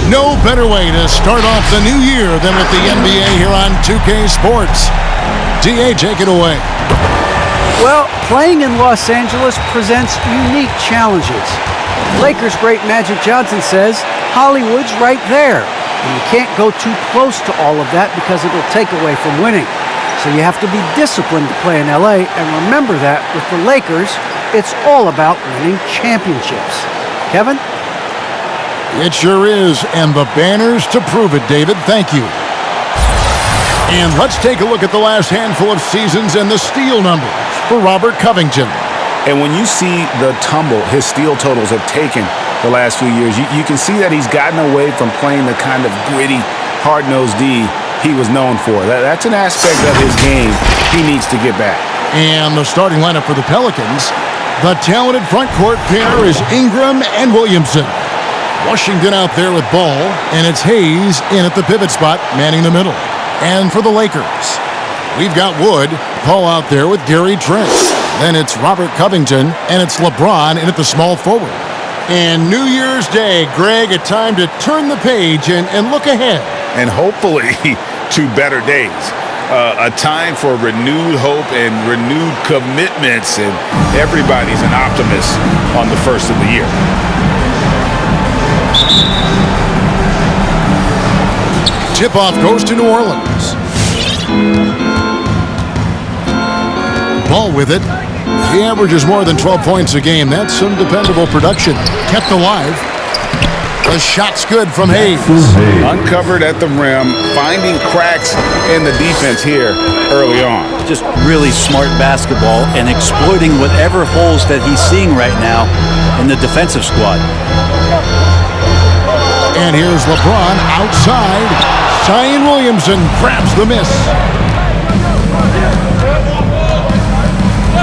No better way to start off the new year than with the NBA here on 2K Sports. ThE, take it away. Well, playing in Los Angeles presents unique challenges. Lakers great Magic Johnson says Hollywood's right there. And you can't go too close to all of that because it'll take away from winning. So you have to be disciplined to play in LA, and remember that with the Lakers, it's all about winning championships. Kevin? It sure is, and the banners to prove it, David. Thank you. And let's take a look at the last handful of seasons and the steal numbers for Robert Covington. And when you see the tumble his steal totals have taken the last few years, you can see that he's gotten away from playing the kind of gritty, hard-nosed D he was known for. That's an aspect of his game he needs to get back. And the starting lineup for the Pelicans, the talented front court pair is Ingram and Williamson. Washington out there with Ball, and it's Hayes in at the pivot spot, manning the middle. And for the Lakers, we've got Wood, Paul out there with Gary Trent. Then it's Robert Covington, and it's LeBron in at the small forward. And New Year's Day, Greg, a time to turn the page and look ahead. And hopefully to better days. A time for renewed hope and renewed commitments, and everybody's an optimist on the first of the year. Tip-off goes to New Orleans. Ball with it. He averages more than 12 points a game. That's some dependable production. Kept alive. The shot's good from Hayes. Uncovered at the rim, finding cracks in the defense here early on. Just really smart basketball and exploiting whatever holes that he's seeing right now in the defensive squad. And here's LeBron outside. Zion Williamson grabs the miss.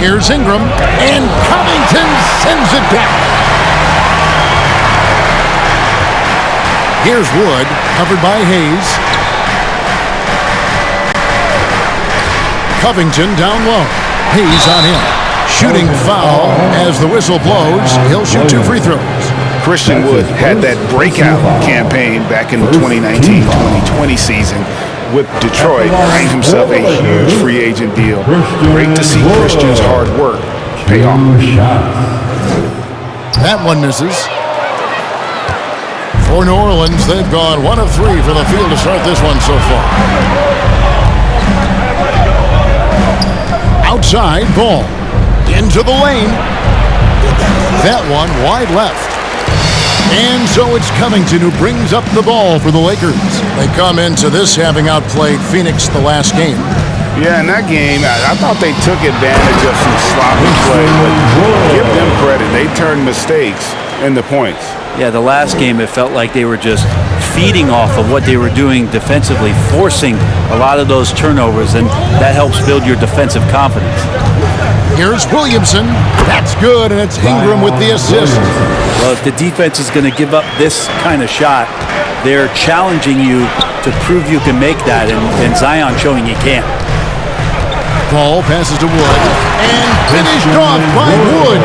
Here's Ingram, and Covington sends it back. Here's Wood, covered by Hayes. Covington down low. Hayes on him. Shooting foul as the whistle blows. He'll shoot 2 free throws. Christian Wood had that breakout campaign back in the 2019-2020 season with Detroit, earning himself a huge free agent deal. Great to see Christian's hard work pay off. That one misses. For New Orleans, they've gone 1 of 3 for the field to start this one so far. Outside, Ball. Into the lane. That one wide left. And so it's Covington who brings up the ball for the Lakers. They come into this having outplayed Phoenix the last game. Yeah, in that game, I thought they took advantage of some sloppy play, but give them credit. They turned mistakes into points. Yeah, the last game, it felt like they were just feeding off of what they were doing defensively, forcing a lot of those turnovers, and that helps build your defensive confidence. Here's Williamson. That's good, and it's Ingram with the assist. Well, if the defense is going to give up this kind of shot, they're challenging you to prove you can make that, and Zion showing you can't. Ball passes to Wood, and finished off by Wood.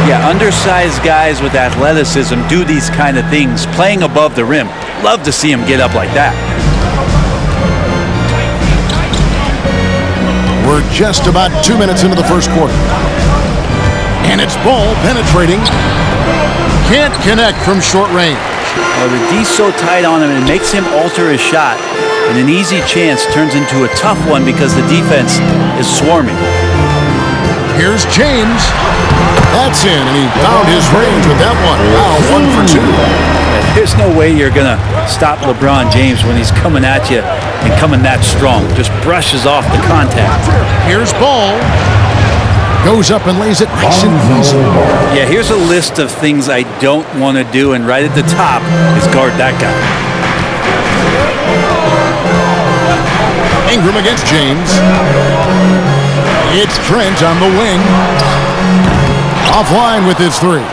Yeah, undersized guys with athleticism do these kind of things, playing above the rim. Love to see him get up like that. We're just about 2 minutes into the first quarter. And it's Ball penetrating. Can't connect from short range. Well, the D's so tight on him, it makes him alter his shot. And an easy chance turns into a tough one because the defense is swarming. Here's James. That's in, and he found his range with that one. Wow, 1 for 2. There's no way you're going to stop LeBron James when he's coming at you and coming that strong. Just brushes off the contact. Here's Ball. Goes up and lays it nice and easy. Yeah, here's a list of things I don't want to do, and right at the top is guard that guy. Ingram against James. It's Trent on the wing. Offline with his 3.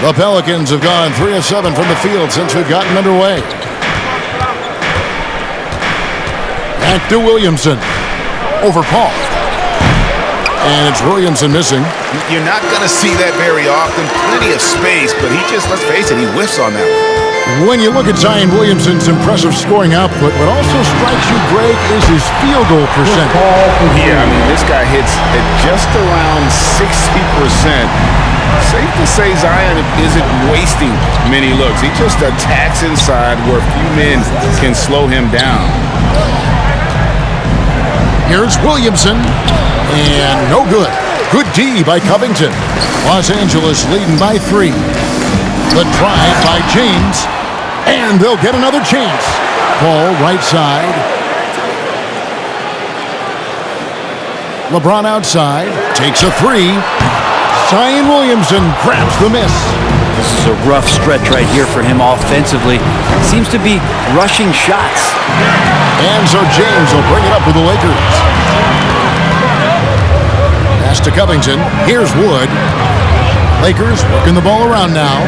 The Pelicans have gone 3 of 7 from the field since we've gotten underway. Back to Williamson. Over Paul. And it's Williamson missing. You're not going to see that very often. Plenty of space, but he just, let's face it, he whiffs on that one. When you look at Zion Williamson's impressive scoring output, what also strikes you, Greg, is his field goal percentage. Yeah, I mean, this guy hits at just around 60%. Safe to say Zion isn't wasting many looks. He just attacks inside where few men can slow him down. Here's Williamson, and no good. Good D by Covington. Los Angeles leading by 3. The drive by James, and they'll get another chance. Ball right side. LeBron outside, takes a 3. Zion Williamson grabs the miss. This is a rough stretch right here for him offensively. Seems to be rushing shots. And so James will bring it up with the Lakers. Pass to Covington. Here's Wood. Lakers working the ball around now.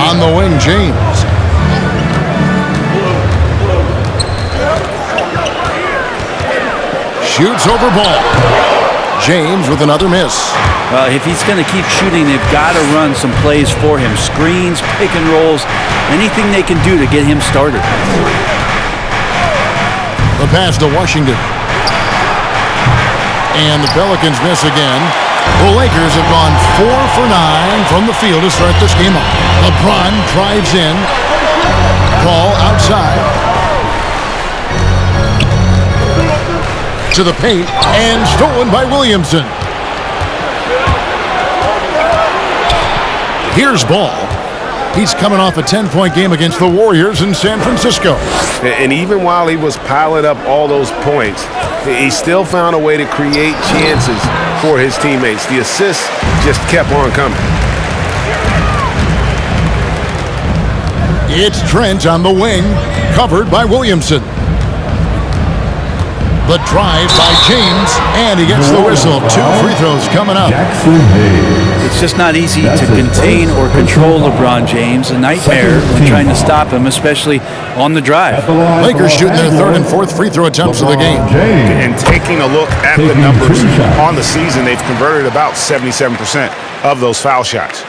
On the wing, James. Shoots over ball. James with another miss. Well, if he's going to keep shooting, they've got to run some plays for him. Screens, pick and rolls, anything they can do to get him started. The pass to Washington. And the Pelicans miss again. The Lakers have gone 4 for 9 from the field to start this game off. LeBron drives in. Ball outside. To the paint, and stolen by Williamson. Here's Ball. He's coming off a 10-point game against the Warriors in San Francisco. And even while he was piling up all those points, he still found a way to create chances for his teammates. The assists just kept on coming. It's Trent on the wing, covered by Williamson. The drive by James, and he gets the whistle. 2 free throws coming up. It's just not easy to contain or control LeBron James. A nightmare when trying to stop him, especially on the drive. Lakers shooting their 3rd and 4th free throw attempts of the game. And taking a look at the numbers on the season, they've converted about 77% of those foul shots.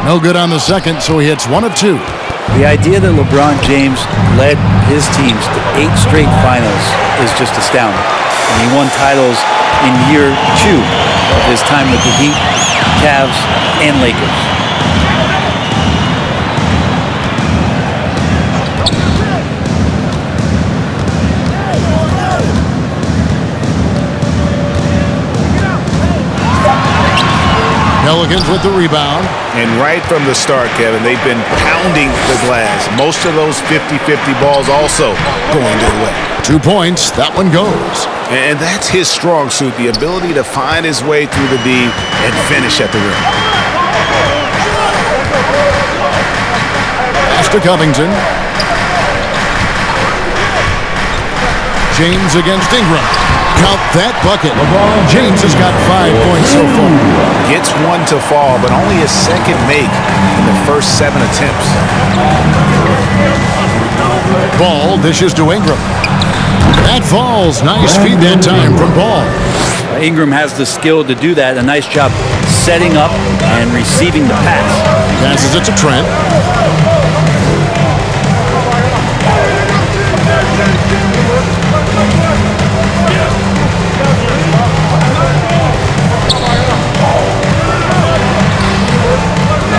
No good on the second, so he hits 1 of 2. The idea that LeBron James led his teams to 8 straight finals is just astounding. And he won titles in year 2 of his time with the Heat, Cavs, and Lakers. Pelicans with the rebound. And right from the start, Kevin, they've been pounding the glass. Most of those 50-50 balls also going their way. 2 points. That one goes. And that's his strong suit, the ability to find his way through the D and finish at the rim. Pass to Covington. James against Ingram. Count that bucket. James has got 5 points so far. Gets 1 to fall, but only his second make in the first 7 attempts. Ball dishes to Ingram. That falls. Nice feed that time from Ball. Ingram has the skill to do that. A nice job setting up and receiving the pass. Passes it to Trent.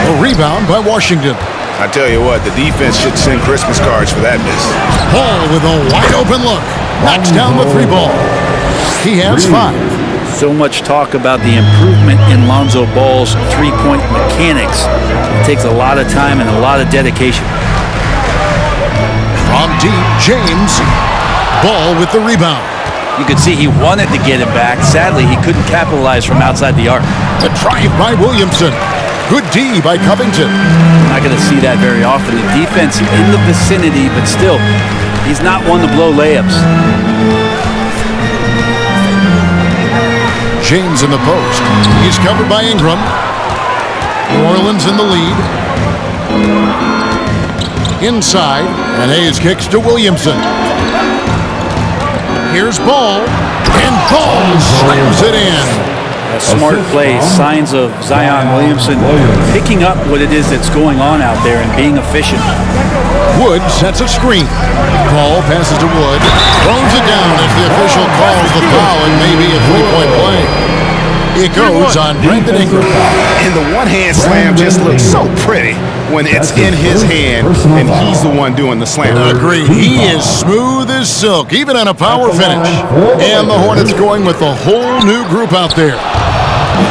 A rebound by Washington. I tell you what, the defense should send Christmas cards for that miss. Ball with a wide open look. Knocks down the 3 ball. He has 5. So much talk about the improvement in Lonzo Ball's three-point mechanics. It takes a lot of time and a lot of dedication. From deep, James. Ball with the rebound. You could see he wanted to get it back. Sadly, he couldn't capitalize from outside the arc. The drive by Williamson. Good D by Covington. Not going to see that very often. The defense in the vicinity, but still, he's not one to blow layups. James in the post. He's covered by Ingram. New Orleans in the lead. Inside, and Hayes kicks to Williamson. Here's Ball, and Ball slams it in. A smart play, signs of Zion Williamson picking up what it is that's going on out there and being efficient. Wood sets a screen. Ball passes to Wood, throws it down as the official calls the foul and maybe a three-point play. It goes on Brandon Ingram. And the one-hand slam just looks so pretty when it's in his hand and he's the one doing the slam. Agreed. He is smooth as silk, even on a power finish. And the Hornets going with a whole new group out there.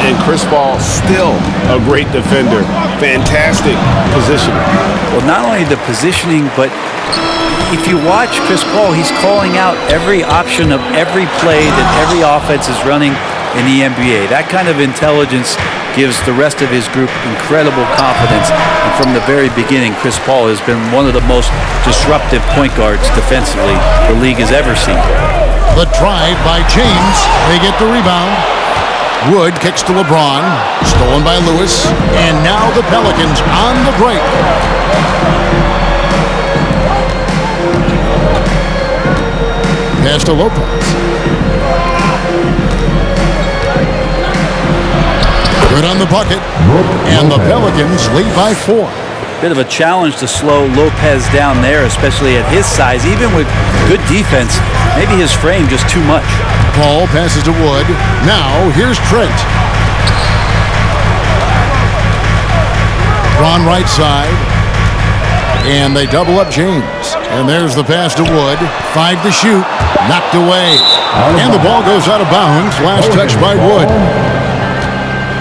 And Chris Paul still a great defender. Fantastic positioning. Well, not only the positioning, but if you watch Chris Paul, he's calling out every option of every play that every offense is running in the NBA. That kind of intelligence gives the rest of his group incredible confidence. And from the very beginning, Chris Paul has been one of the most disruptive point guards defensively the league has ever seen. The drive by James. They get the rebound. Wood kicks to LeBron. Stolen by Lewis. And now the Pelicans on the break. Pass to Lopez. Good on the bucket. And the Pelicans lead by 4. Bit of a challenge to slow Lopez down there, especially at his size. Even with good defense, maybe his frame just too much. Paul passes to Wood. Now here's Trent. Ron right side. And they double up James. And there's the pass to Wood. 5 to shoot. Knocked away. And the ball goes out of bounds. Last touch by Wood.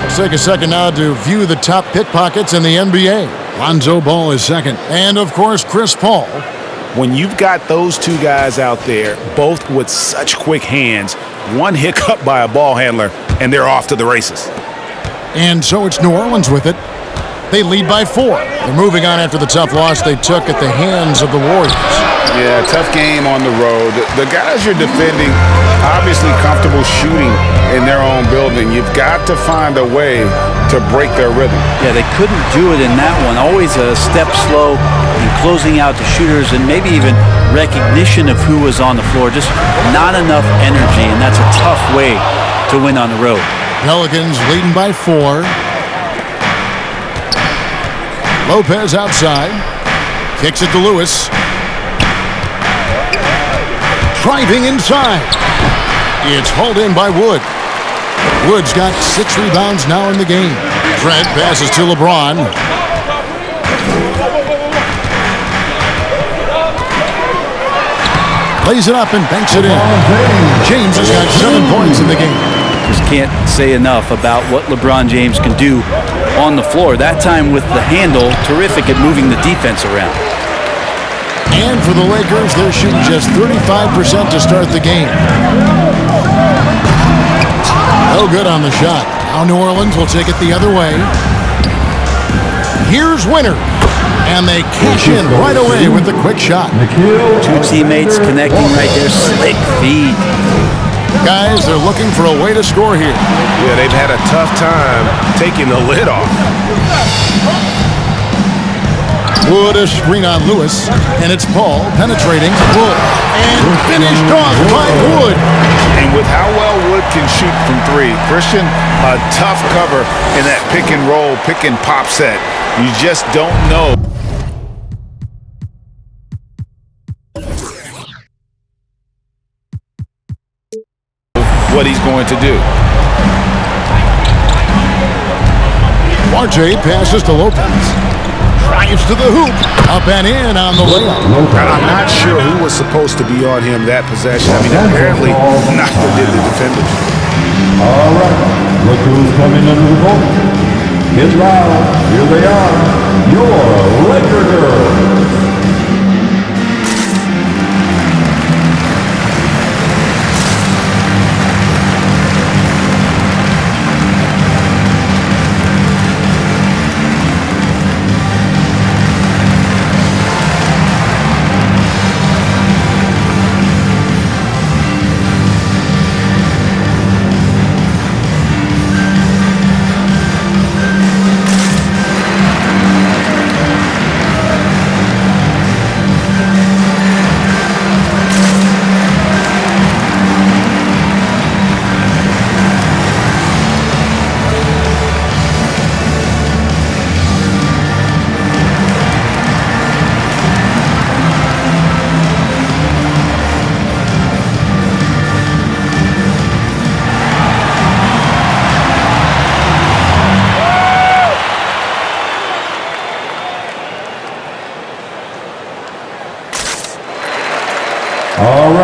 Let's take a second now to view the top pickpockets in the NBA. Lonzo Ball is second. And, of course, Chris Paul. When you've got those two guys out there, both with such quick hands, one hiccup by a ball handler, and they're off to the races. And so it's New Orleans with it. They lead by 4. They're moving on after the tough loss they took at the hands of the Warriors. Yeah, tough game on the road. The guys you're defending, obviously comfortable shooting in their own building. You've got to find a way to break their rhythm. Yeah, they couldn't do it in that one. Always a step slow in closing out the shooters and maybe even recognition of who was on the floor. Just not enough energy, and that's a tough way to win on the road. Pelicans leading by 4. Lopez outside. Kicks it to Lewis. Driving inside. It's hauled in by Wood. Wood's got 6 rebounds now in the game. Trent passes to LeBron. Lays it up and banks it in. James has got 7 points in the game. Just can't say enough about what LeBron James can do on the floor. That time with the handle, terrific at moving the defense around. And for the Lakers, they're shooting just 35% to start the game. No good on the shot. Now New Orleans will take it the other way. Here's Winter. And they cash in right away with the quick shot. 2 teammates connecting right there. Slick feed. Guys, they're looking for a way to score here. Yeah, they've had a tough time taking the lid off. Wood a screen on Lewis, and it's Paul penetrating Wood. And finished off by Wood. And with how well Wood can shoot from 3, Christian, a tough cover in that pick and roll, pick and pop set. You just don't know what he's going to do. RJ passes to Lopez. Drives to the hoop. Up and in on the layup. I'm not sure who was supposed to be on him that possession. I mean, apparently neither did the defender. All right, look who's coming under the ball. It's loud. Here they are, your Laker girls.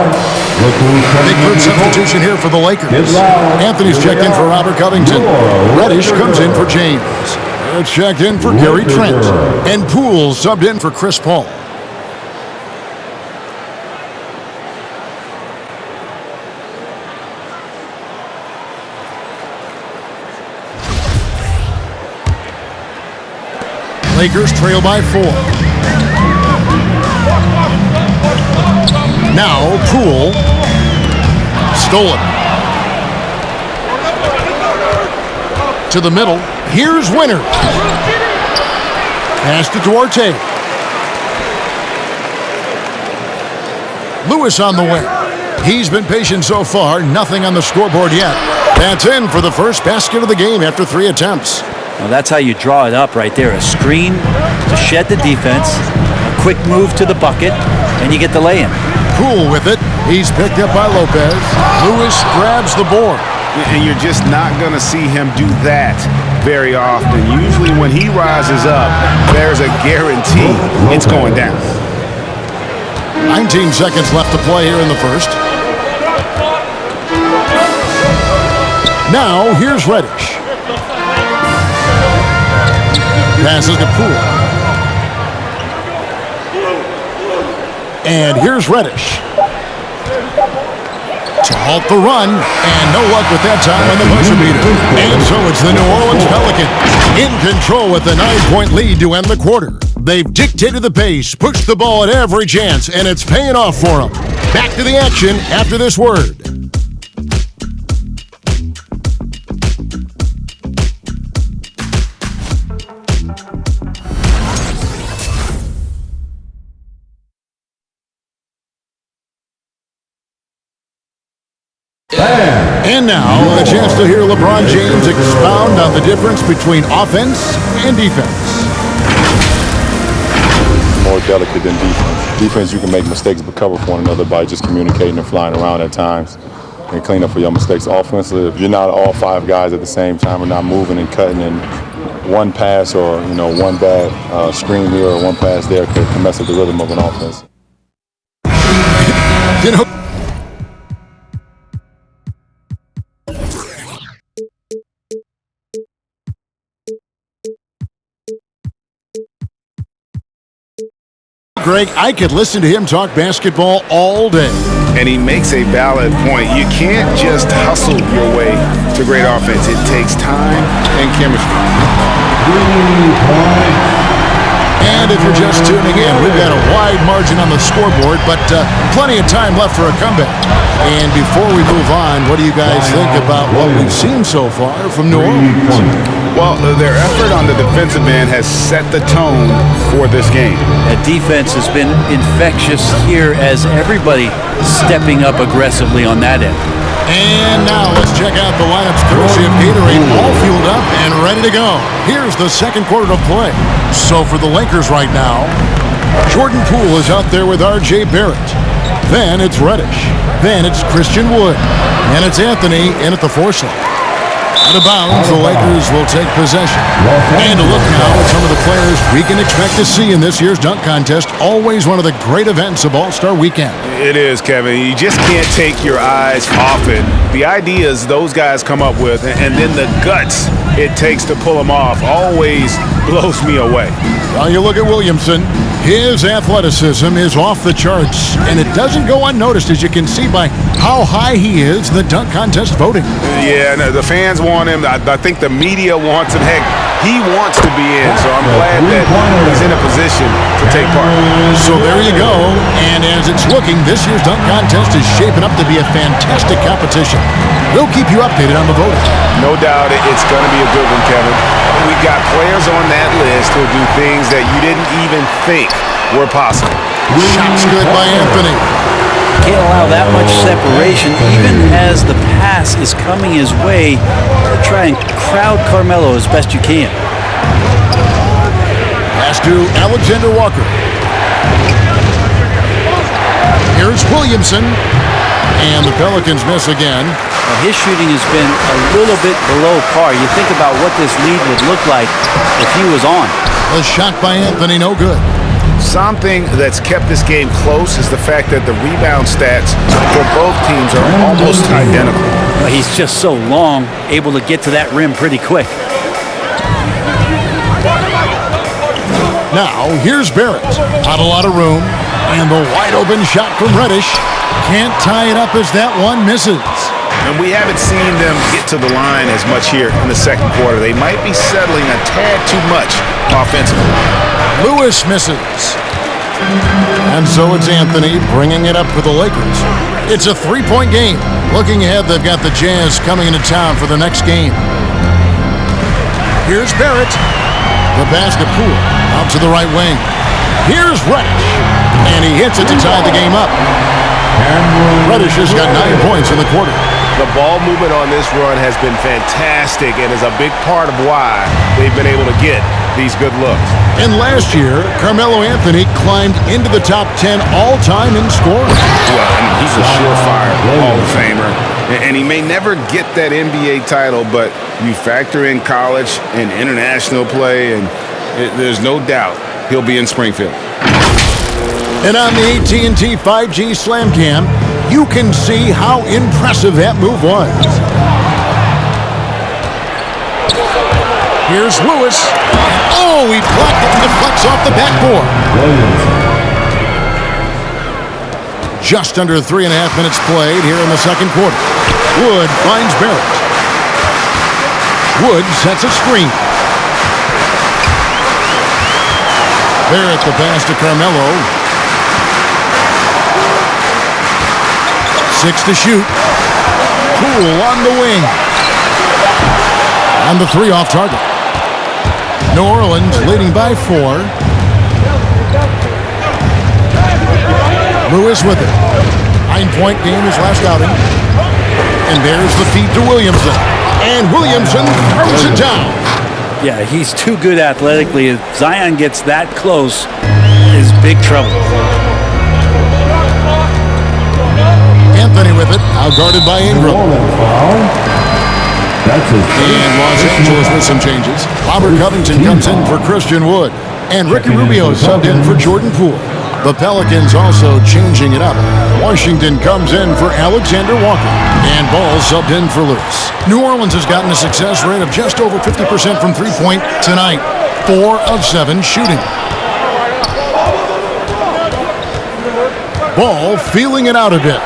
right. Look who's coming Big into group the fold. substitution here for the Lakers. It's loud. Anthony's Here checked they in for are. Robert Covington. Your Reddish comes in for Lakers. James. They're checked in for Gary Trent. And Poole subbed in for Chris Paul. Lakers trail by 4. Now Poole. Stolen. To the middle. Here's Winter. Passed it to Ortega. Lewis on the wing. He's been patient so far. Nothing on the scoreboard yet. That's in for the first basket of the game after 3 attempts. Well, that's how you draw it up right there. A screen to shed the defense, a quick move to the bucket, and you get the lay-in. Poole with it. He's picked up by Lopez. Lewis grabs the board. And you're just not going to see him do that very often. Usually when he rises up, there's a guarantee it's going down. 19 seconds left to play here in the first. Now, here's Reddish. Passes to Poole. And here's Reddish. To halt the run, and no luck with that time on the buzzer beater. And so it's the New Orleans Pelicans in control with a 9-point lead to end the quarter. They've dictated the pace, pushed the ball at every chance, and it's paying off for them. Back to the action after this word. And now, a chance to hear LeBron James expound on the difference between offense and defense. More delicate than defense. Defense, you can make mistakes but cover for one another by just communicating and flying around at times and clean up for your mistakes. Offensively, if you're not all 5 guys at the same time and not moving and cutting, and one pass or one bad screen here or one pass there can mess up the rhythm of an offense. You know, Greg, I could listen to him talk basketball all day. And he makes a valid point. You can't just hustle your way to great offense. It takes time and chemistry. 3 points. And if you're just tuning in, we've got a wide margin on the scoreboard, but plenty of time left for a comeback. And before we move on, what do you guys think about what we've seen so far from New Orleans? Well, their effort on the defensive end has set the tone for this game. That defense has been infectious here as everybody stepping up aggressively on that end. And now let's check out the lineups courtesy of Gatorade, all fueled up and ready to go. Here's the second quarter of play. So for the Lakers right now, Jordan Poole is out there with R.J. Barrett. Then it's Reddish. Then it's Christian Wood. And it's Anthony in at the 4 slot. Out of bounds, the Lakers will take possession. And a look now at some of the players we can expect to see in this year's dunk contest. Always one of the great events of All-Star Weekend. It is, Kevin. You just can't take your eyes off it. The ideas those guys come up with, and then the guts it takes to pull them off, always blows me away. Well, you look at Williamson. His athleticism is off the charts, and it doesn't go unnoticed, as you can see by how high he is in the dunk contest voting. Yeah, no, the fans want him. I think the media wants him. Heck, he wants to be in, so I'm glad that he's in a position to take part. So there you go, and as it's looking, this year's dunk contest is shaping up to be a fantastic competition. We'll keep you updated on the voting. No doubt it's going to be a good one, Kevin. We got players on that list who'll do things that you didn't even think were possible. Shots good by Anthony. Can't allow that much separation, even as the pass is coming his way. Try and crowd Carmelo as best you can. Pass to Alexander Walker. Here's Williamson. And the Pelicans miss again. Well, his shooting has been a little bit below par. You think about what this lead would look like if he was on. A shot by Anthony, no good. Something that's kept this game close is the fact that the rebound stats for both teams are almost identical. He's just so long, able to get to that rim pretty quick. Now, here's Barrett. Not a lot of room. And the wide open shot from Reddish. Can't tie it up as that one misses. And we haven't seen them get to the line as much here in the second quarter. They might be settling a tad too much offensively. Lewis misses. And so it's Anthony bringing it up for the Lakers. It's a three-point game. Looking ahead, they've got the Jazz coming into town for the next game. Here's Barrett. The basket pool out to the right wing. Here's Reddish. And he hits it to tie the game up. Reddish has got 9 points in the quarter. The ball movement on this run has been fantastic and is a big part of why they've been able to get these good looks. And last year, Carmelo Anthony climbed into the top 10 all-time in scoring. Well, I mean, he's a surefire Hall of Famer, and he may never get that NBA title, but you factor in college and international play, and there's no doubt he'll be in Springfield. And on the AT&T 5G Slam Cam, you can see how impressive that move was. Here's Lewis. Oh, he blocked it and deflects off the backboard. Just under 3.5 minutes played here in the second quarter. Wood finds Barrett. Wood sets a screen. Barrett the pass to Carmelo. 6 to shoot. Poole on the wing. And the 3 off target. New Orleans leading by 4. Lewis with it. 9-point game his last outing. And there's the feed to Williamson. And Williamson throws it down. Yeah, he's too good athletically. If Zion gets that close, is big trouble. Anthony with it, outguarded by Ingram. And Los Angeles with some changes. Robert Covington comes in for Christian Wood. And Ricky Rubio subbed in for Jordan Poole. The Pelicans also changing it up. Washington comes in for Alexander Walker. And Ball subbed in for Lewis. New Orleans has gotten a success rate of just over 50% from three-point tonight. 4 of 7 shooting. Ball feeling it out a bit.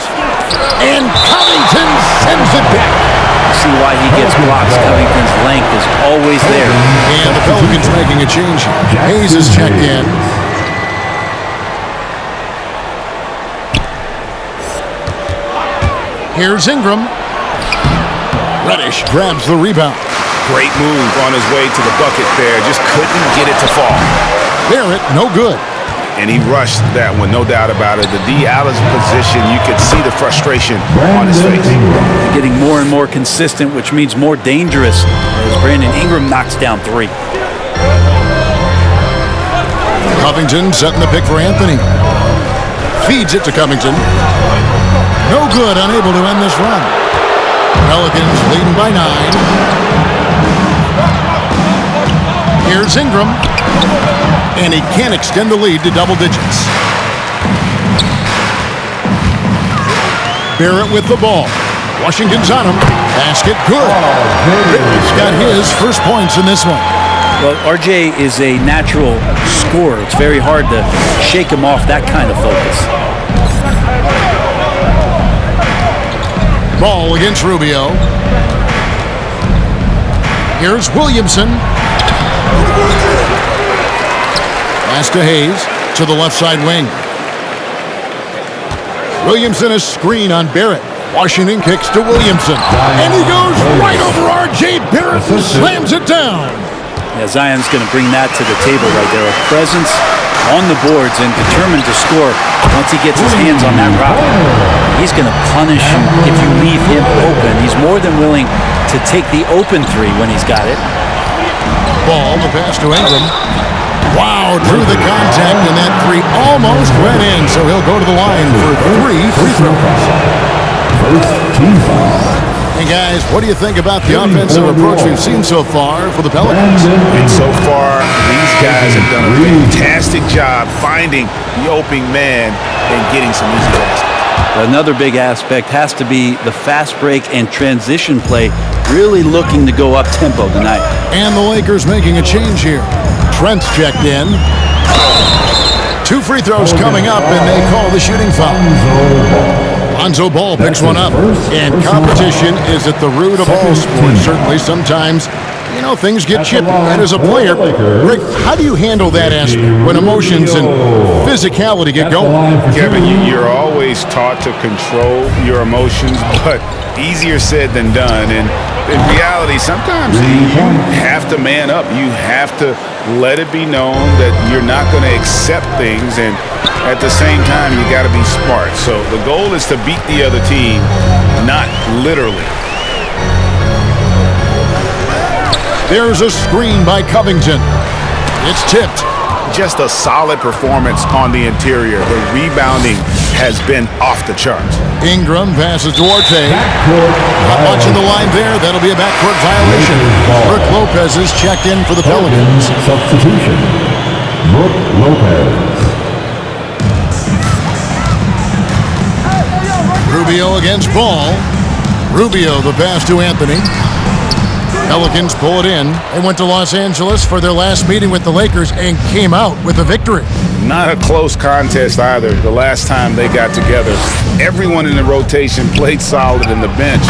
And Covington sends it back. See why he gets blocks. Covington's length is always there. And the Pelicans making a change. Hayes is checked in. Here's Ingram. Reddish grabs the rebound. Great move on his way to the bucket there. Just couldn't get it to fall. Barrett, no good. And he rushed that one, no doubt about it. The D out of position, you could see the frustration on his face. Getting more and more consistent, which means more dangerous, as Brandon Ingram knocks down 3. Covington setting the pick for Anthony. Feeds it to Covington. No good, unable to end this run. Pelicans leading by 9. Here's Ingram. And he can't extend the lead to double digits. Barrett with the ball. Washington's on him. Basket good. Barrett's got his first points in this one. Well, RJ is a natural scorer. It's very hard to shake him off that kind of focus. Ball against Rubio. Here's Williamson. Pass to Hayes to the left side wing. Williamson a screen on Barrett. Washington kicks to Williamson. And he goes right over R.J. Barrett and slams it down. Yeah, Zion's going to bring that to the table right there. A presence on the boards and determined to score once he gets his hands on that rock. He's going to punish you if you leave him open. He's more than willing to take the open 3 when he's got it. Ball, the pass to Ingram. Wow, drew the contact, and that 3 almost went in, so he'll go to the line for 3 free throws. Hey guys, what do you think about the offensive approach we've seen so far for the Pelicans? And so far, these guys have done a fantastic job finding the opening man and getting some easy baskets. Another big aspect has to be the fast break and transition play, really looking to go up-tempo tonight. And the Lakers making a change here. Trent's checked in. 2 free throws coming up, and they call the shooting foul. Lonzo Ball picks one up, and competition is at the root of all sports. Certainly, sometimes, you know, things get chippy. And as a player, Rick, how do you handle that aspect when emotions and physicality get going? Kevin, you're always taught to control your emotions, but easier said than done. And in reality, sometimes you have to man up. You have to let it be known that you're not going to accept things, and at the same time, you got to be smart. So the goal is to beat the other team, not literally. There's a screen by Covington. It's tipped. Just a solid performance on the interior. The rebounding has been off the charts. Ingram passes Duarte. Not watching the line there. That'll be a backcourt violation. Brook Lopez is checked in for the Pelicans. Substitution. Brook Lopez. Rubio against Ball. Rubio the pass to Anthony. Pelicans pull it in. They went to Los Angeles for their last meeting with the Lakers and came out with a victory. Not a close contest either. The last time they got together, everyone in the rotation played solid, and the bench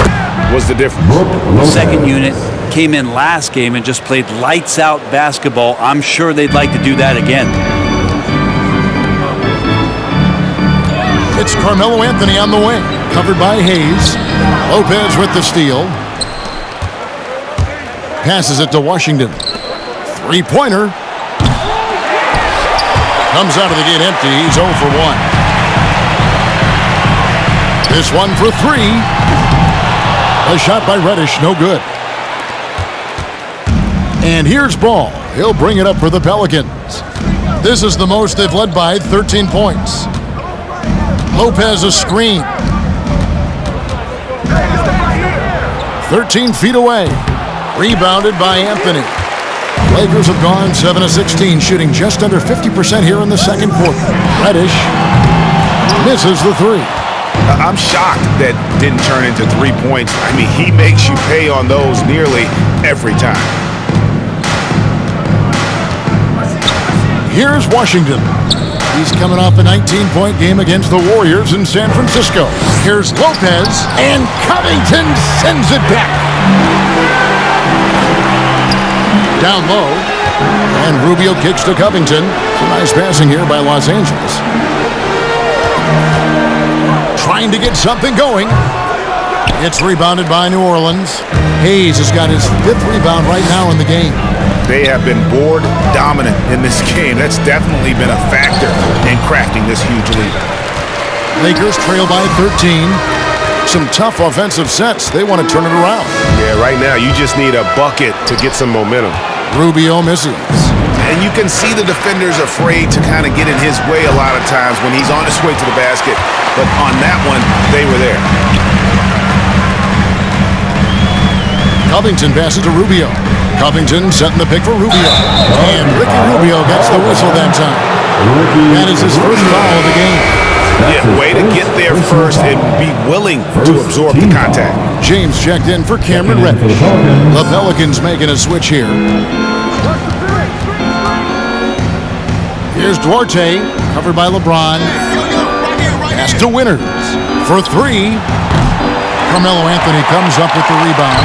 was the difference. The second unit came in last game and just played lights-out basketball. I'm sure they'd like to do that again. It's Carmelo Anthony on the wing, covered by Hayes. Lopez with the steal. Passes it to Washington. Three-pointer. Comes out of the gate empty. He's 0 for 1. This one for 3. A shot by Reddish, no good. And here's Ball. He'll bring it up for the Pelicans. This is the most they've led by, 13 points. Lopez a screen. 13 feet away. Rebounded by Anthony. Lakers have gone 7 of 16, shooting just under 50% here in the second quarter. Reddish misses the 3. I'm shocked that didn't turn into 3 points. I mean, he makes you pay on those nearly every time. Here's Washington. He's coming off a 19-point game against the Warriors in San Francisco. Here's Lopez, and Covington sends it back. Down low, and Rubio kicks to Covington. Some nice passing here by Los Angeles. Trying to get something going. It's rebounded by New Orleans. Hayes has got his 5th rebound right now in the game. They have been board dominant in this game. That's definitely been a factor in crafting this huge lead. Lakers trail by 13. Some tough offensive sets. They want to turn it around. Yeah, right now you just need a bucket to get some momentum. Rubio misses. And you can see the defenders afraid to kind of get in his way a lot of times when he's on his way to the basket. But on that one, they were there. Covington passes to Rubio. Covington setting the pick for Rubio. And Ricky Rubio gets the whistle that time. That is his first foul of the game. Yeah, way to get there first and be willing to absorb the contact. James checked in for Cameron Reddish. The Pelicans making a switch here. Here's Duarte, covered by LeBron. Pass to Winters for 3. Carmelo Anthony comes up with the rebound.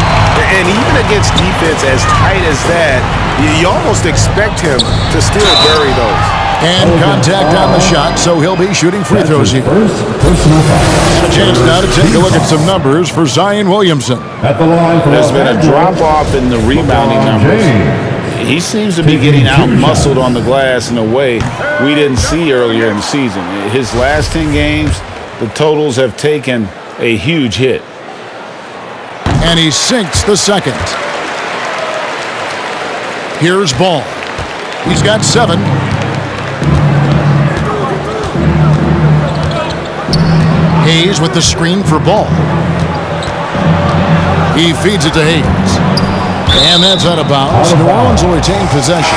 And even against defense as tight as that, you almost expect him to still bury those. And contact on the shot, so he'll be shooting free throws here. A chance now to take a look at some numbers for Zion Williamson. There's been a drop-off in the rebounding numbers. He seems to be getting out-muscled on the glass in a way we didn't see earlier in the season. His last 10 games, the totals have taken a huge hit. And he sinks the second. Here's Ball. He's got 7. Hayes with the screen for Ball. He feeds it to Hayes. And that's out of bounds. New Orleans will retain possession.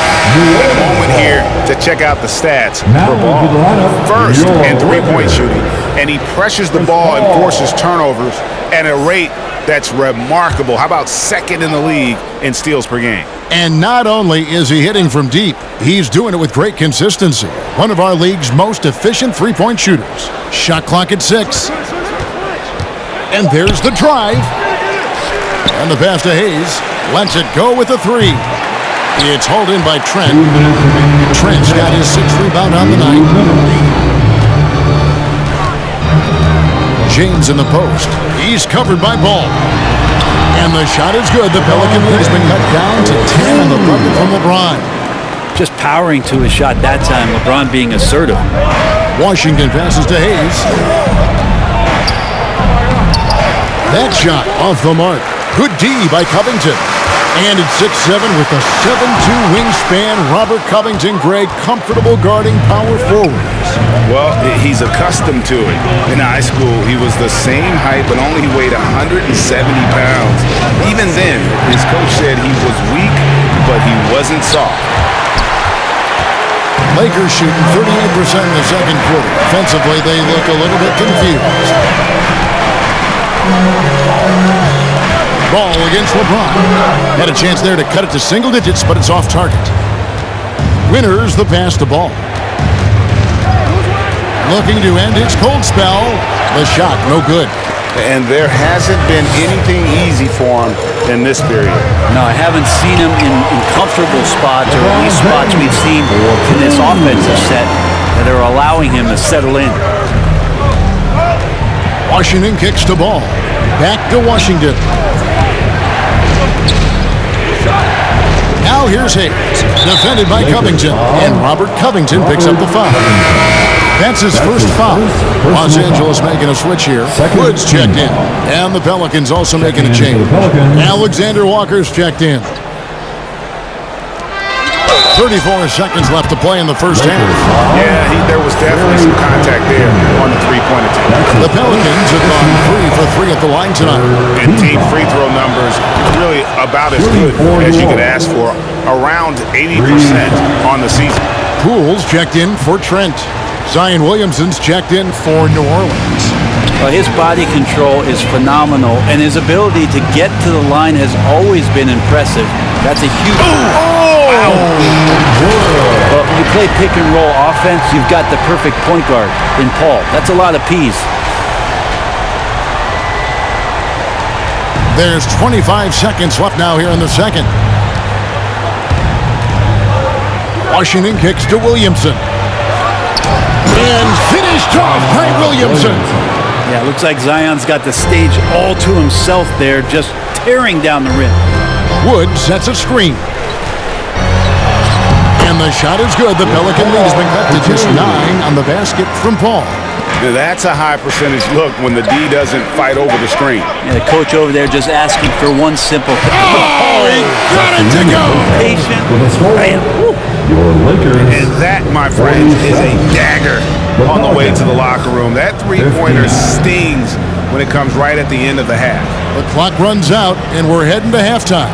Moment here to check out the stats Now for Ball. into the lineup, First your in three-point Lakers. shooting, and he pressures the ball and forces turnovers at a rate that's remarkable. How about second in the league in steals per game? And not only is he hitting from deep, he's doing it with great consistency. One of our league's most efficient three-point shooters. Shot clock at 6. And there's the drive. And the pass to Hayes. Lets it go with the 3. It's hauled in by Trent. Trent's got his 6th rebound on the night. James in the post. He's covered by Ball. And the shot is good. The Pelican lead has been cut down to 10 on the bucket from LeBron. Just powering to his shot that time, LeBron being assertive. Washington passes to Hayes. That shot off the mark. Good D by Covington. And it's 6'7" with a 7'2" wingspan. Robert Covington, great, comfortable guarding power forwards. Well, he's accustomed to it. In high school, he was the same height, but only weighed 170 pounds. Even then, his coach said he was weak, but he wasn't soft. Lakers shooting 38% in the second quarter. Offensively, they look a little bit confused. Ball against LeBron. Had a chance there to cut it to single digits, but it's off target. Winners the pass to Ball. Looking to end his cold spell. The shot, no good. And there hasn't been anything easy for him in this period. No, I haven't seen him in comfortable spots, or at least spots we've seen in this offensive set that are allowing him to settle in. Washington kicks to Ball. Back to Washington. Now here's Hayes. Defended by Covington. And Robert Covington picks up the foul. That's his first foul. Los Angeles making a switch here. Woods checked in. And the Pelicans also making a change. Alexander Walker's checked in. 34 seconds left to play in the first half. Yeah, there was definitely some contact there on the three-point attempt. The Pelicans have gone 3 for 3 at the line tonight. And team free throw numbers really about as good as you could ask for. Around 80% on the season. Poole's checked in for Trent. Zion Williamson's checked in for New Orleans. Well, his body control is phenomenal, and his ability to get to the line has always been impressive. That's a huge... Wow. Well, when you play pick and roll offense, you've got the perfect point guard in Paul. That's a lot of P's. There's 25 seconds left now here in the second. Washington kicks to Williamson. And finished off by Williamson. Yeah, looks like Zion's got the stage all to himself there, just tearing down the rim. Wood sets a screen. And the shot is good. The Pelican lead has been cut to just 9 on the basket from Paul. Now, that's a high percentage look when the D doesn't fight over the screen. Yeah, the coach over there just asking for one simple thing. Oh, he got it to go. Patient. Bam. Your Lakers. And that, my friends, is a dagger on the way to the locker room. That three-pointer stings when it comes right at the end of the half. The clock runs out, and we're heading to halftime.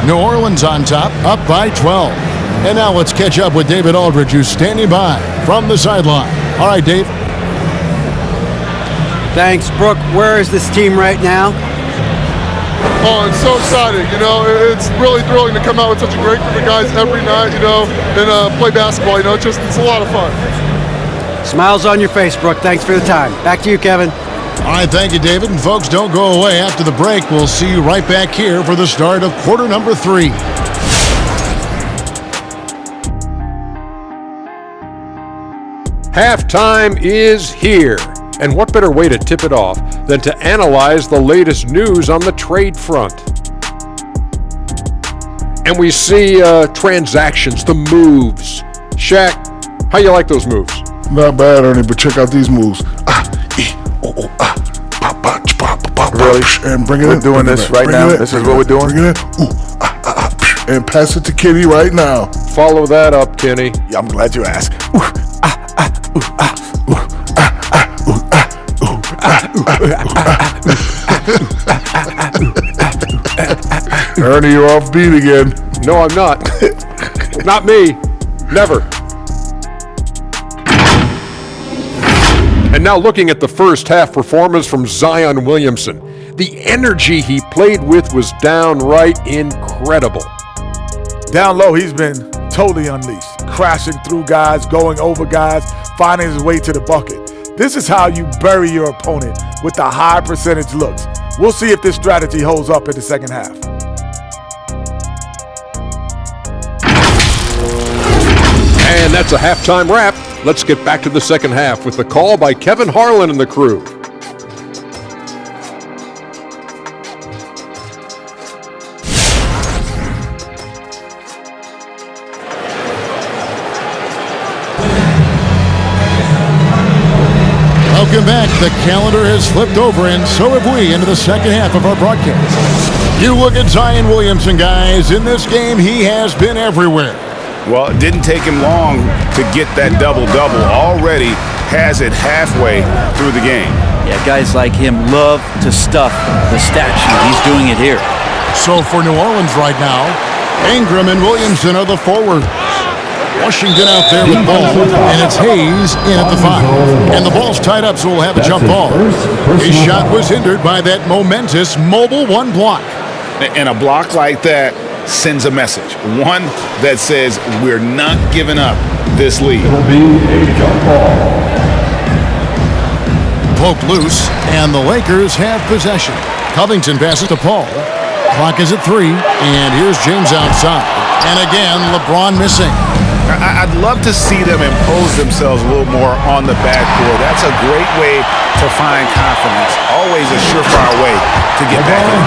New Orleans on top, up by 12. And now let's catch up with David Aldridge, who's standing by from the sideline. All right, Dave. Thanks, Brooke. Where is this team right now? Oh, it's so exciting, you know. It's really thrilling to come out with such a great group of guys every night, you know, and play basketball, you know. It's a lot of fun. Smiles on your face, Brooke. Thanks for the time. Back to you, Kevin. All right, thank you, David. And folks, don't go away. After the break, we'll see you right back here for the start of quarter number 3. Halftime is here, and what better way to tip it off than to analyze the latest news on the trade front. And we see transactions, the moves. Shaq, how you like those moves? Not bad, Ernie, but check out these moves. Really? And bring it We're in. doing this right now? This is what we're doing? Bring it in. And pass it to Kitty right now. Follow that up, Kenny. Yeah, I'm glad you asked. Ernie, you're off beat again. No, I'm not. Not me. Never. And now looking at the first half performance from Zion Williamson. The energy he played with was downright incredible. Down low, he's been totally unleashed, crashing through guys, going over guys, finding his way to the bucket. This is how you bury your opponent, with the high percentage looks. We'll see if this strategy holds up in the second half. And that's a halftime wrap. Let's get back to the second half with the call by Kevin Harlan and the crew. Welcome back. The calendar has flipped over, and so have we, into the second half of our broadcast. You look at Zion Williamson, guys. In this game, he has been everywhere. Well, it didn't take him long to get that double-double. Already has it halfway through the game. Yeah, guys like him love to stuff the stat sheet. He's doing it here. So for New Orleans right now, Ingram and Williamson are the forwards. Washington out there with ball, and it's Hayes in at the 5. And the ball's tied up, so we'll have a jump ball. His shot was hindered by that momentous mobile one block. And a block like that sends a message. One that says we're not giving up this lead. It'll be a jump ball. Poked loose, and the Lakers have possession. Covington passes to Paul. Clock is at 3, and here's James outside. And again, LeBron missing. I'd love to see them impose themselves a little more on the backboard. That's a great way to find confidence. Always a surefire way to get back in.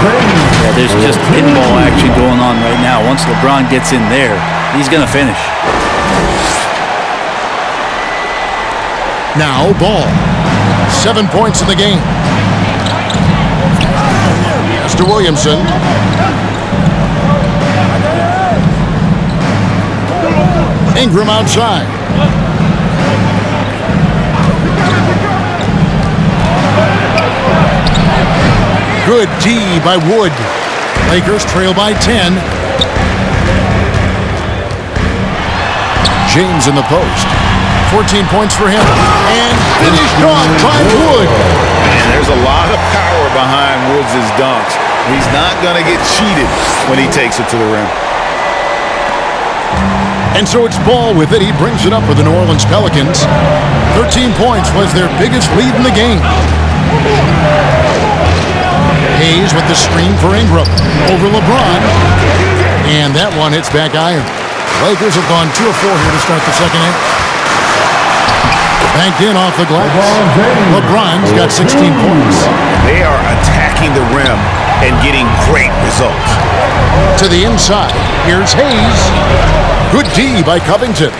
Yeah, there's just pinball action going on right now. Once LeBron gets in there, he's going to finish. Now ball. 7 points in the game. Mr. Williamson. Ingram outside. Good D by Wood. Lakers trail by 10. James in the post. 14 points for him. And finished off by Wood. And there's a lot of power behind Woods' dunks. He's not going to get cheated when he takes it to the rim. And so it's Ball with it. He brings it up for the New Orleans Pelicans. 13 points was their biggest lead in the game. Hayes with the screen for Ingram. Over LeBron. And that one hits back iron. Lakers have gone 2 of 4 here to start the second half. Banked in off the glass. LeBron's got 16 points. They are attacking the rim and getting great results. To the inside, here's Hayes. Good D by Covington.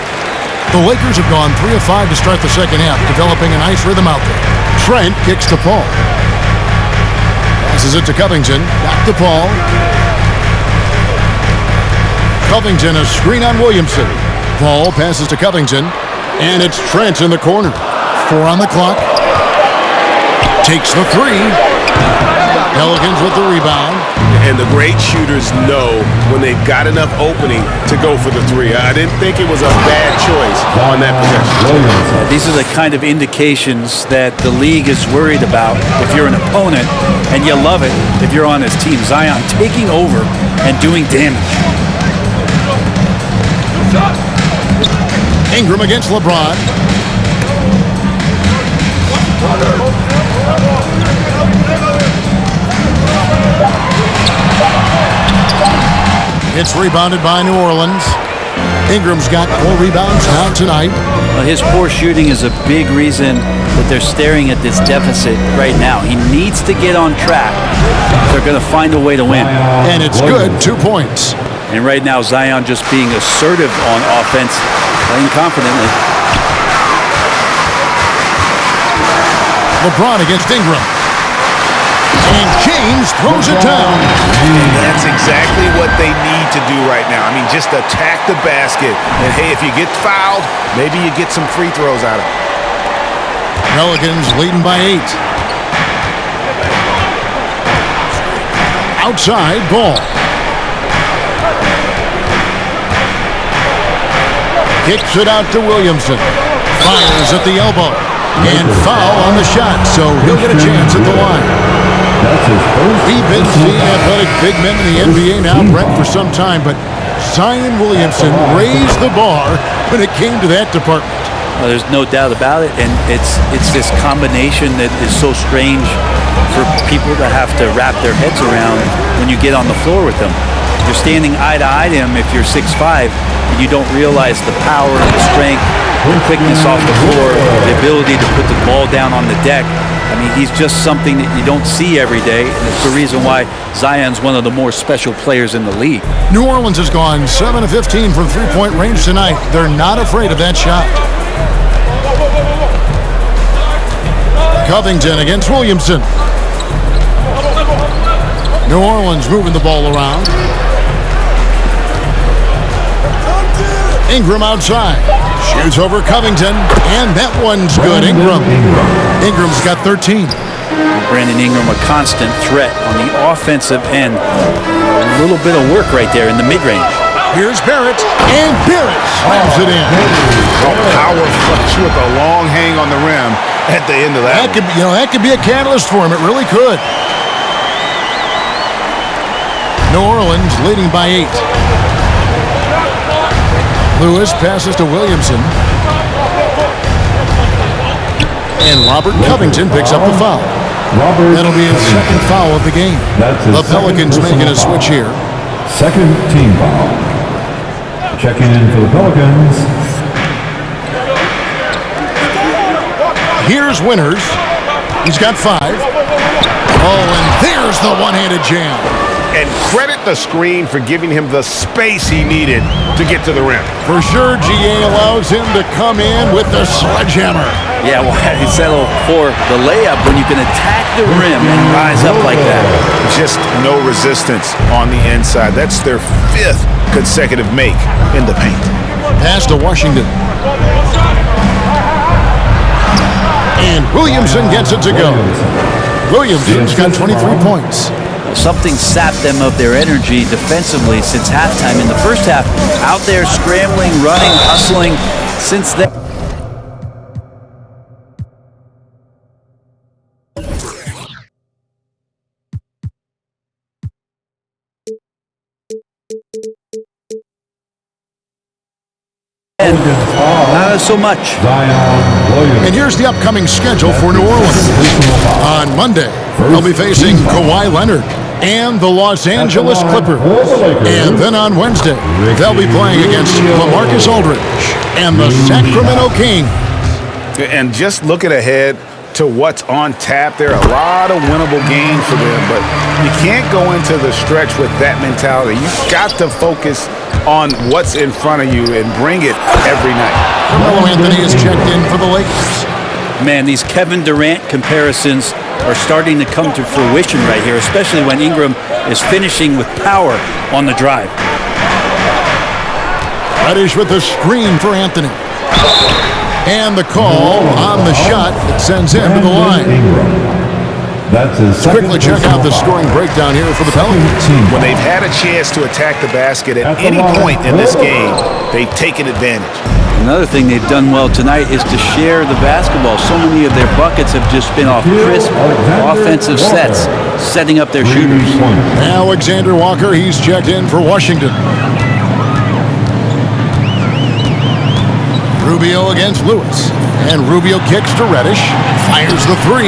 The Lakers have gone 3 of 5 to start the second half, developing a nice rhythm out there. Trent kicks to Paul. Passes it to Covington. Back to Paul. Covington, a screen on Williamson. Paul passes to Covington. And it's Trent in the corner. 4 on the clock. Takes the 3. Pelicans with the rebound. And the great shooters know when they've got enough opening to go for the 3. I didn't think it was a bad choice on that possession. These are the kind of indications that the league is worried about if you're an opponent, and you love it if you're on his team. Zion taking over and doing damage. Ingram against LeBron. It's rebounded by New Orleans. Ingram's got 4 rebounds now tonight. Well, his poor shooting is a big reason that they're staring at this deficit right now. He needs to get on track if they're going to find a way to win. And it's good, 2 points. And right now, Zion just being assertive on offense, playing confidently. LeBron against Ingram. And James throws it down. And that's exactly what they need to do right now. I mean, just attack the basket. And, hey, if you get fouled, maybe you get some free throws out of it. Pelicans leading by 8. Outside, Ball. Kicks it out to Williamson. Fires at the elbow. And foul on the shot, so he'll get a chance at the line. We've been seeing athletic big men in the NBA now, Brent, for some time, but Zion Williamson raised the bar when it came to that department. Well, there's no doubt about it, and it's this combination that is so strange for people to have to wrap their heads around when you get on the floor with them. You're standing eye to eye to him if you're 6'5", and you don't realize the power and the strength, the quickness off the floor, the ability to put the ball down on the deck. I mean, he's just something that you don't see every day, and it's the reason why Zion's one of the more special players in the league. New Orleans has gone 7 of 15 from three-point range tonight. They're not afraid of that shot. Covington against Williamson. New Orleans moving the ball around. Ingram outside. Shoots over Covington, and that one's good. Ingram's got 13. Brandon Ingram, a constant threat on the offensive end. A little bit of work right there in the mid-range. Here's Barrett, and Barrett slams it in. A power flush with a long hang on the rim at the end of that. That could be a catalyst for him. It really could. New Orleans leading by 8. Lewis passes to Williamson. And Robert Covington picks up the foul. That'll be his second foul of the game. The Pelicans making a switch here. Second team foul. Checking in for the Pelicans. Here's Winters. He's got 5. Oh, and there's the one-handed jam. And credit the screen for giving him the space he needed to get to the rim. For sure, GA allows him to come in with the sledgehammer. Yeah, well, he settled for the layup when you can attack the rim and rise up like that. Just no resistance on the inside. That's their 5th consecutive make in the paint. Pass to Washington. And Williamson gets it to go. Williamson's got 23 points. Something sapped them of their energy defensively since halftime. In the first half, out there scrambling, running, hustling. Since then, not so much. And here's the upcoming schedule for New Orleans. On Monday, they'll be facing Kawhi Leonard and the Los Angeles Clippers. And then on Wednesday, they'll be playing against LaMarcus Aldridge and the Sacramento Kings. And just looking ahead to what's on tap, there are a lot of winnable games for them, but you can't go into the stretch with that mentality. You've got to focus on what's in front of you and bring it every night. Carmelo Anthony is checked in for the Lakers. Man, these Kevin Durant comparisons are starting to come to fruition right here, especially when Ingram is finishing with power on the drive. Reddish with the screen for Anthony. And the call on the shot that sends him to the line. Let's quickly check out the scoring breakdown here for the Pelicans. When they've had a chance to attack the basket at any point in this game, they've taken advantage. Another thing they've done well tonight is to share the basketball. So many of their buckets have just been off crisp offensive sets, setting up their shooters. Alexander Walker, he's checked in for Washington. Rubio against Lewis. And Rubio kicks to Reddish. Fires the 3.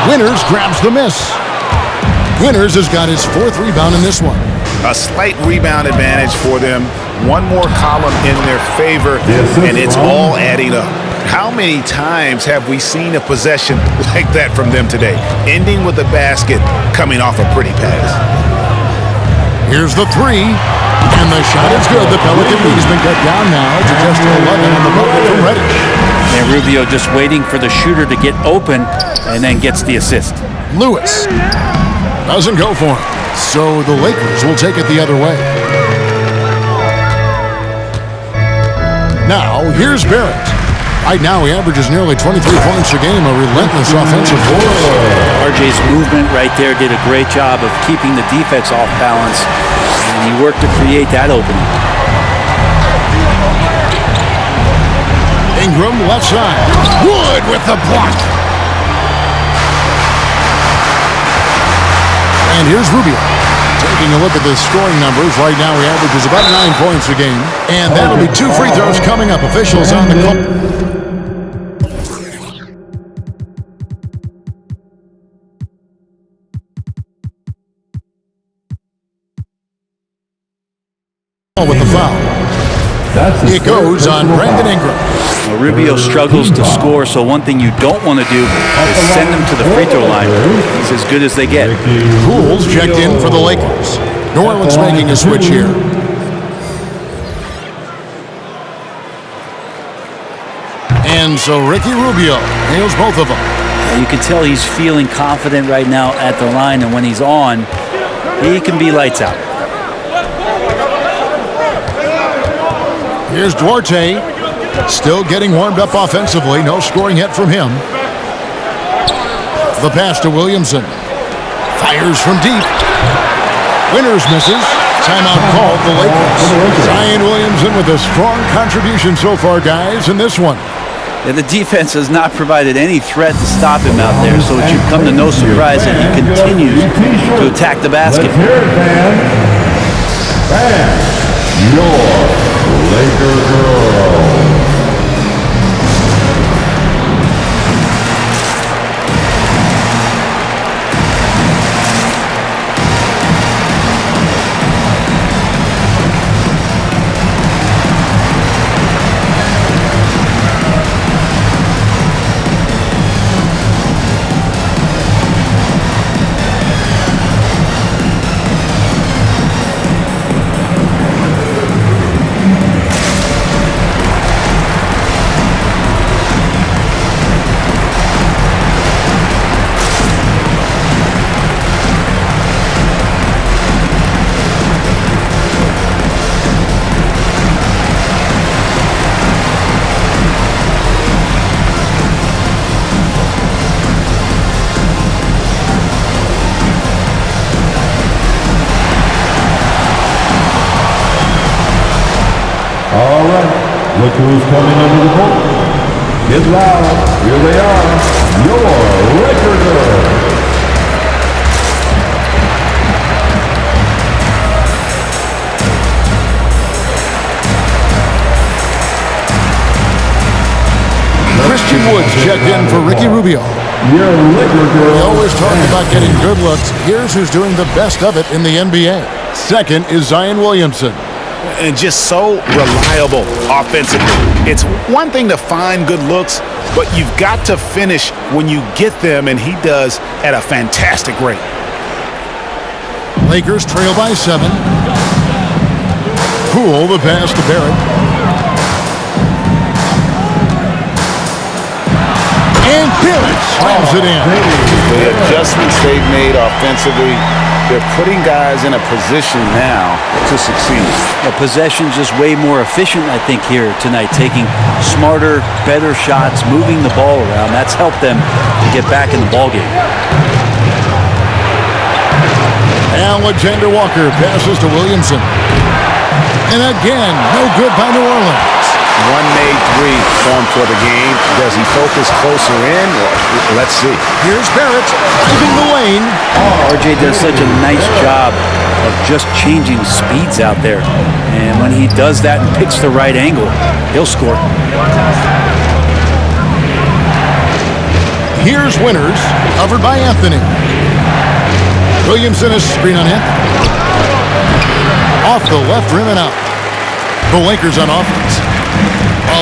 Winters grabs the miss. Winters has got his 4th rebound in this one. A slight rebound advantage for them. One more column in their favor, and it's all adding up. How many times have we seen a possession like that from them today, ending with a basket coming off a pretty pass? Here's the 3, and the shot is good. The Pelican lead has been cut down now to just 11 on the bucket from Reddish. And Rubio just waiting for the shooter to get open and then gets the assist. Lewis doesn't go for him, so the Lakers will take it the other way. Now, here's Barrett. Right now, he averages nearly 23 points a game, a relentless offensive force. RJ's movement right there did a great job of keeping the defense off balance, and he worked to create that opening. Ingram left side. Wood with the block. And here's Rubio. Taking a look at the scoring numbers, right now he averages about 9 points a game. And that'll be 2 free throws coming up. Officials on the clock. With the foul. It goes on Brandon Ingram. Well, Rubio struggles to score, so one thing you don't want to do is send him to the free throw line. He's as good as they get. Poole's checked in for the Lakers. New Orleans making a switch here. And so Ricky Rubio nails both of them. You can tell he's feeling confident right now at the line, and when he's on, he can be lights out. Here's Duarte, still getting warmed up offensively. No scoring yet from him. The pass to Williamson. Fires from deep. Winters misses. Timeout called the Lakers. Zion Williamson with a strong contribution so far, guys, in this one. Yeah, the defense has not provided any threat to stop him out there, so it should come to no surprise that he continues to attack the basket. Your Laker girl. Look who's coming under the ball. Get loud. Here they are. Your Laker girls. Christian Woods checked in for Ricky Rubio. Your Laker girl. We always talk about getting good looks. Here's who's doing the best of it in the NBA. Second is Zion Williamson. And just so reliable offensively. It's one thing to find good looks, but you've got to finish when you get them, and he does at a fantastic rate. Lakers trail by 7. Poole, the pass to Barrett. And Barrett slams it in. The adjustments they've made offensively, they're putting guys in a position now to succeed. The possession's just way more efficient, I think, here tonight, taking smarter, better shots, moving the ball around. That's helped them to get back in the ballgame. Alexander Walker passes to Williamson. And again, no good by New Orleans. One made three formed for the game. Does he focus closer in? Let's see. Here's Barrett driving the lane. RJ does such a nice job of just changing speeds out there. And when he does that and picks the right angle, he'll score. Here's Winters, covered by Anthony. Williamson is screen on Anthony. Off the left rim and out. The Lakers on offense.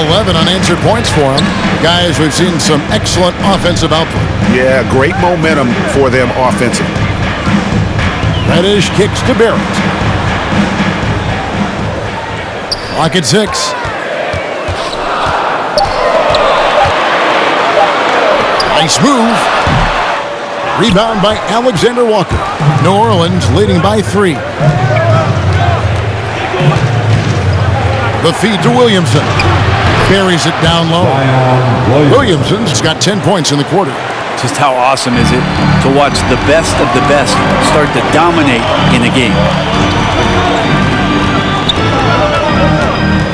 11 unanswered points for him. Guys, we've seen some excellent offensive output. Yeah, great momentum for them offensively. Reddish kicks to Barrett. Clock at 6. Nice move. Rebound by Alexander Walker. New Orleans leading by 3. The feed to Williamson. Buries it down low. Williamson's got 10 points in the quarter. Just how awesome is it to watch the best of the best start to dominate in a game?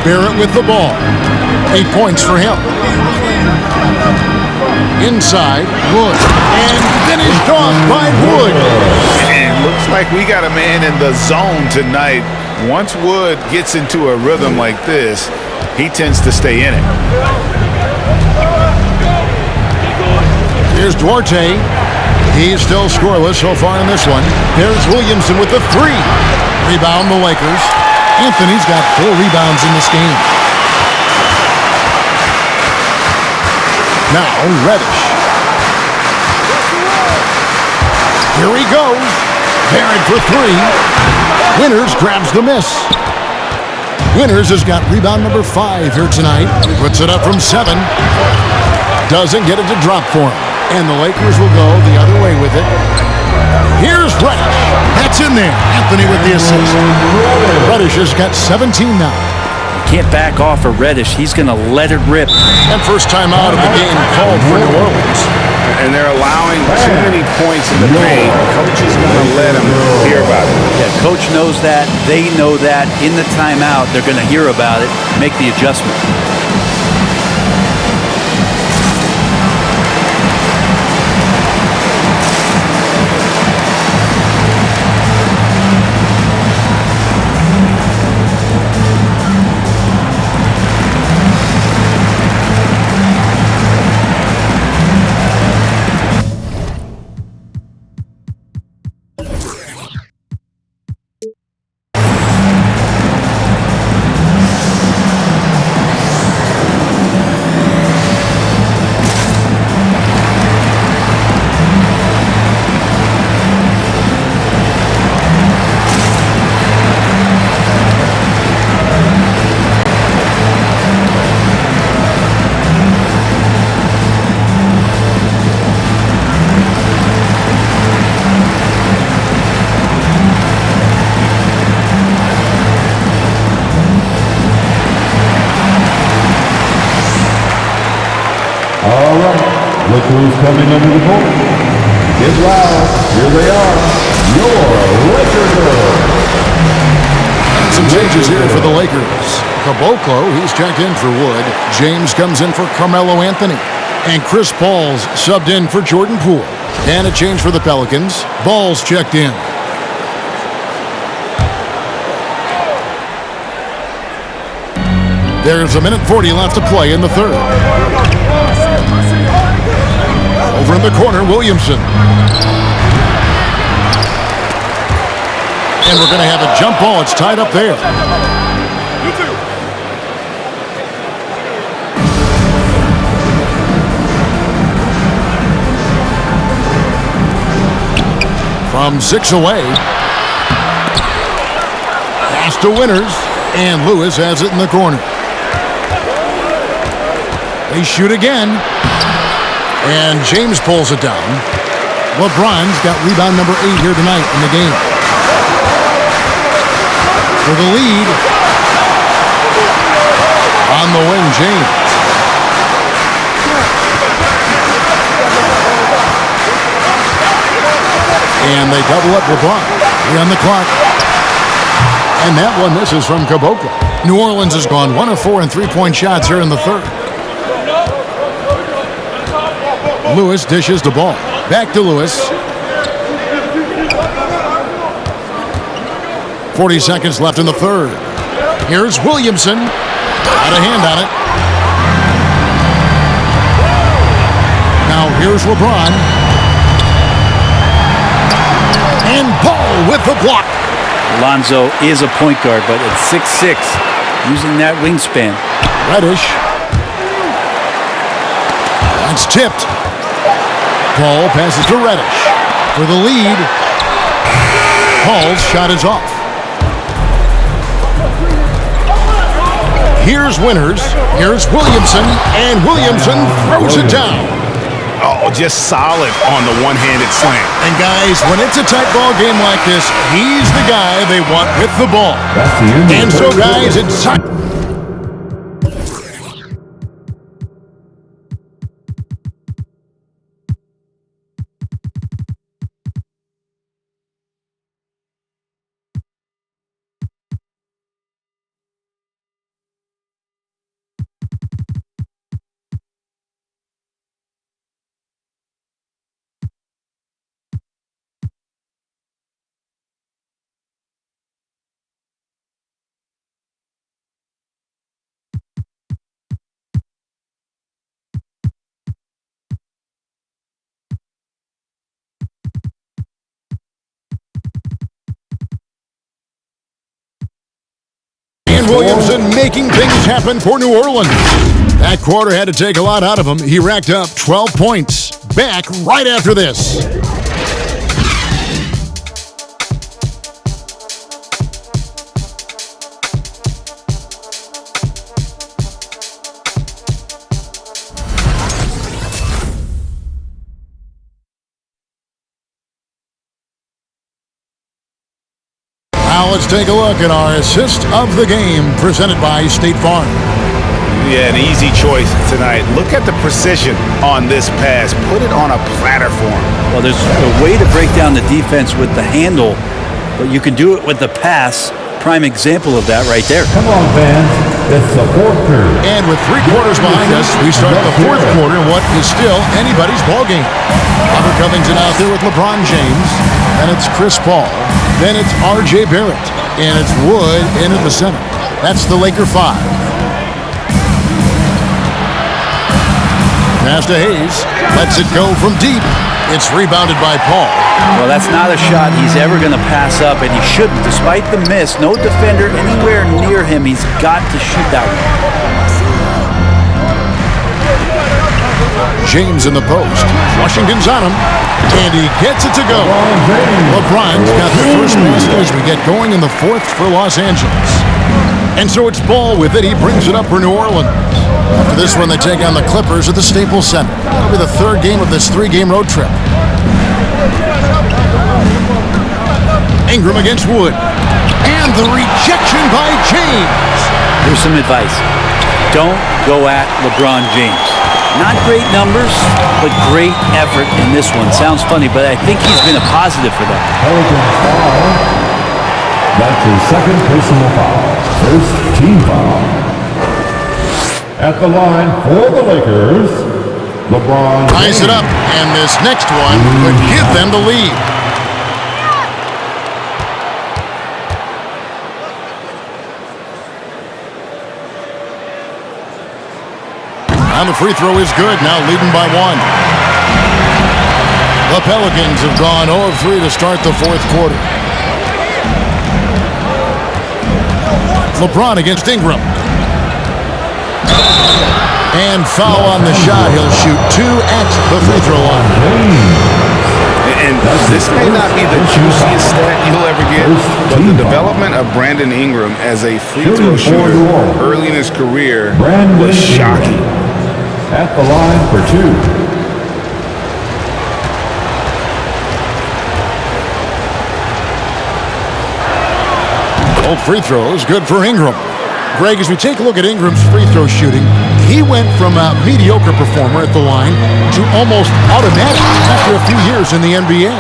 Barrett with the ball. 8 points for him. Inside, Wood. And finished off by Wood. And looks like we got a man in the zone tonight. Once Wood gets into a rhythm like this, he tends to stay in it. Here's Duarte. He's still scoreless so far in this one. There's Williamson with the 3. Rebound the Lakers. Anthony's got 4 rebounds in this game. Now Reddish. Here he goes. Barrett for 3. Winters grabs the miss. Winters has got rebound number 5 here tonight. Puts it up from 7. Doesn't get it to drop for him. And the Lakers will go the other way with it. Here's Reddish. That's in there. Anthony with the assist. Reddish has got 17 now. You can't back off of Reddish. He's going to let it rip. And first time out of the game called for New Orleans. And they're allowing too many points in the paint. Coach is going to let them hear about it. Yeah, coach knows that. They know that. In the timeout, they're going to hear about it, make the adjustment. All right, look who's coming under the court. Get loud. Here they are. Your Laker girls. Some changes here for the Lakers. Caboclo, he's checked in for Wood. James comes in for Carmelo Anthony. And Chris Paul's subbed in for Jordan Poole. And a change for the Pelicans. Ball's checked in. There's 1:40 left to play in the third. Over in the corner, Williamson. And we're going to have a jump ball. It's tied up there. From 6 away. Pass to Winters. And Lewis has it in the corner. They shoot again. And James pulls it down. LeBron's got rebound number 8 here tonight in the game. For the lead. On the wing, James. And they double up LeBron. 3 on the clock. And that one misses from Caboclo. New Orleans has gone 1 of 4 in three-point shots here in the third. Lewis dishes the ball. Back to Lewis. 40 seconds left in the third. Here's Williamson. Got a hand on it. Now here's LeBron. And Paul with the block. Lonzo is a point guard, but at 6'6", using that wingspan. Reddish. That's tipped. Paul passes to Reddish for the lead. Paul's shot is off. Here's Winters. Here's Williamson. And Williamson throws it down. Oh, just solid on the one-handed slam. And guys, when it's a tight ball game like this, he's the guy they want with the ball. And so guys, it's time. Williamson making things happen for New Orleans. That quarter had to take a lot out of him. He racked up 12 points. Back right after this. Now let's take a look at our assist of the game presented by State Farm. Yeah, an easy choice tonight. Look at the precision on this pass. Put it on a platter for him. Well, there's a way to break down the defense with the handle, but you can do it with the pass. Prime example of that right there. Come on, fans. It's the fourth period. And with 3 quarters behind us, we start the fourth quarter in what is still anybody's ballgame. Robert Covington out there with LeBron James. Then it's Chris Paul. Then it's R.J. Barrett. And it's Wood in at the center. That's the Laker 5. Pass to Hayes. Lets it go from deep. It's rebounded by Paul. Well, that's not a shot he's ever going to pass up, and he shouldn't. Despite the miss, no defender anywhere near him. He's got to shoot that one. James in the post. Washington's on him. And he gets it to go. LeBron's got the first basket as we get going in the fourth for Los Angeles. And so it's Ball with it. He brings it up for New Orleans. After this one, they take on the Clippers at the Staples Center. That'll be the third game of this 3-game road trip. Ingram against Wood. And the rejection by James. Here's some advice. Don't go at LeBron James. Not great numbers, but great effort in this one. Sounds funny, but I think he's been a positive for them. Pelicans foul. That's his second personal foul. First team foul. At the line for the Lakers, LeBron ties it up, and this next one could give them the lead. And the free throw is good, now leading by 1. The Pelicans have gone 0 of 3 to start the fourth quarter. LeBron against Ingram. And foul on the shot. He'll shoot 2 at the free throw line. And this may not be the juiciest stat you'll ever get, but the development of Brandon Ingram as a free throw shooter early in his career was shocking. At the line for 2. Old free throws, good for Ingram. Greg, as we take a look at Ingram's free throw shooting, he went from a mediocre performer at the line to almost automatic after a few years in the NBA.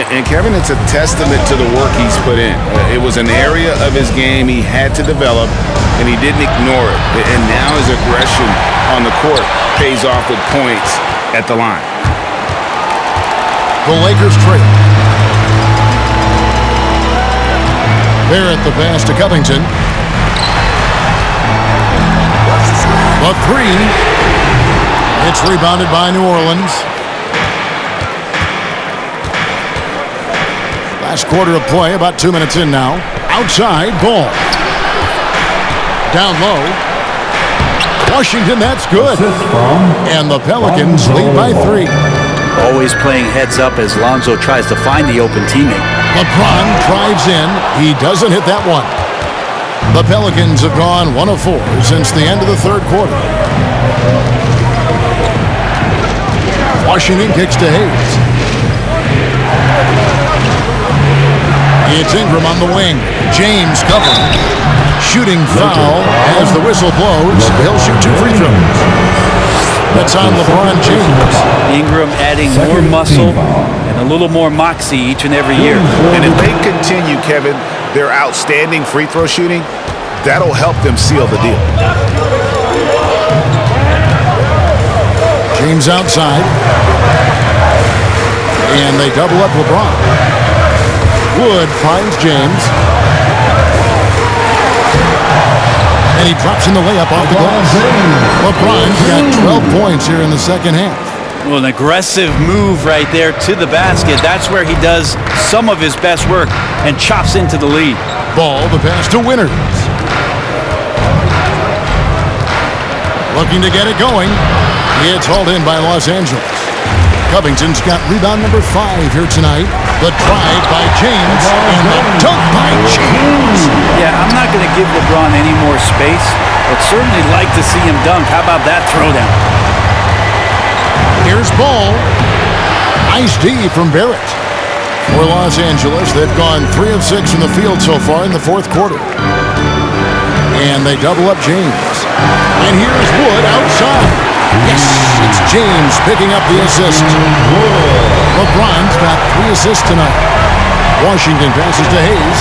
And Kevin, it's a testament to the work he's put in. It was an area of his game he had to develop, and he didn't ignore it. And now his aggression on the court pays off with points at the line. The Lakers trail. Barrett the pass to Covington. The 3. It's rebounded by New Orleans. Last quarter of play, about 2 minutes in now. Outside, Ball. Down low. Washington, that's good. And the Pelicans lead by 3. Always playing heads up as Lonzo tries to find the open teammate. LeBron drives in. He doesn't hit that one. The Pelicans have gone 1 of 4 since the end of the third quarter. Washington kicks to Hayes. It's Ingram on the wing. James covering. Shooting foul as the whistle blows. He'll shoot 2 free throws. That's on LeBron James. Ingram adding more muscle and a little more moxie each and every year. And if they continue, Kevin, their outstanding free throw shooting, that'll help them seal the deal. James outside. And they double up LeBron. Wood finds James. And he drops in the layup off the glass. LeBron's got 12 points here in the second half. Well, an aggressive move right there to the basket. That's where he does some of his best work and chops into the lead. Ball, the pass to Winters. looking to get it going. It's hauled in by Los Angeles. Covington's got rebound number 5 here tonight. The drive by James and the dunk by James. Yeah, I'm not going to give LeBron any more space, but certainly like to see him dunk. How about that throwdown? Here's Ball. Nice D from Barrett. For Los Angeles, they've gone 3 of 6 from the field so far in the fourth quarter. And they double up James. And here's Wood outside. Yes, it's James picking up the assist. LeBron's got 3 assists tonight. Washington passes to Hayes.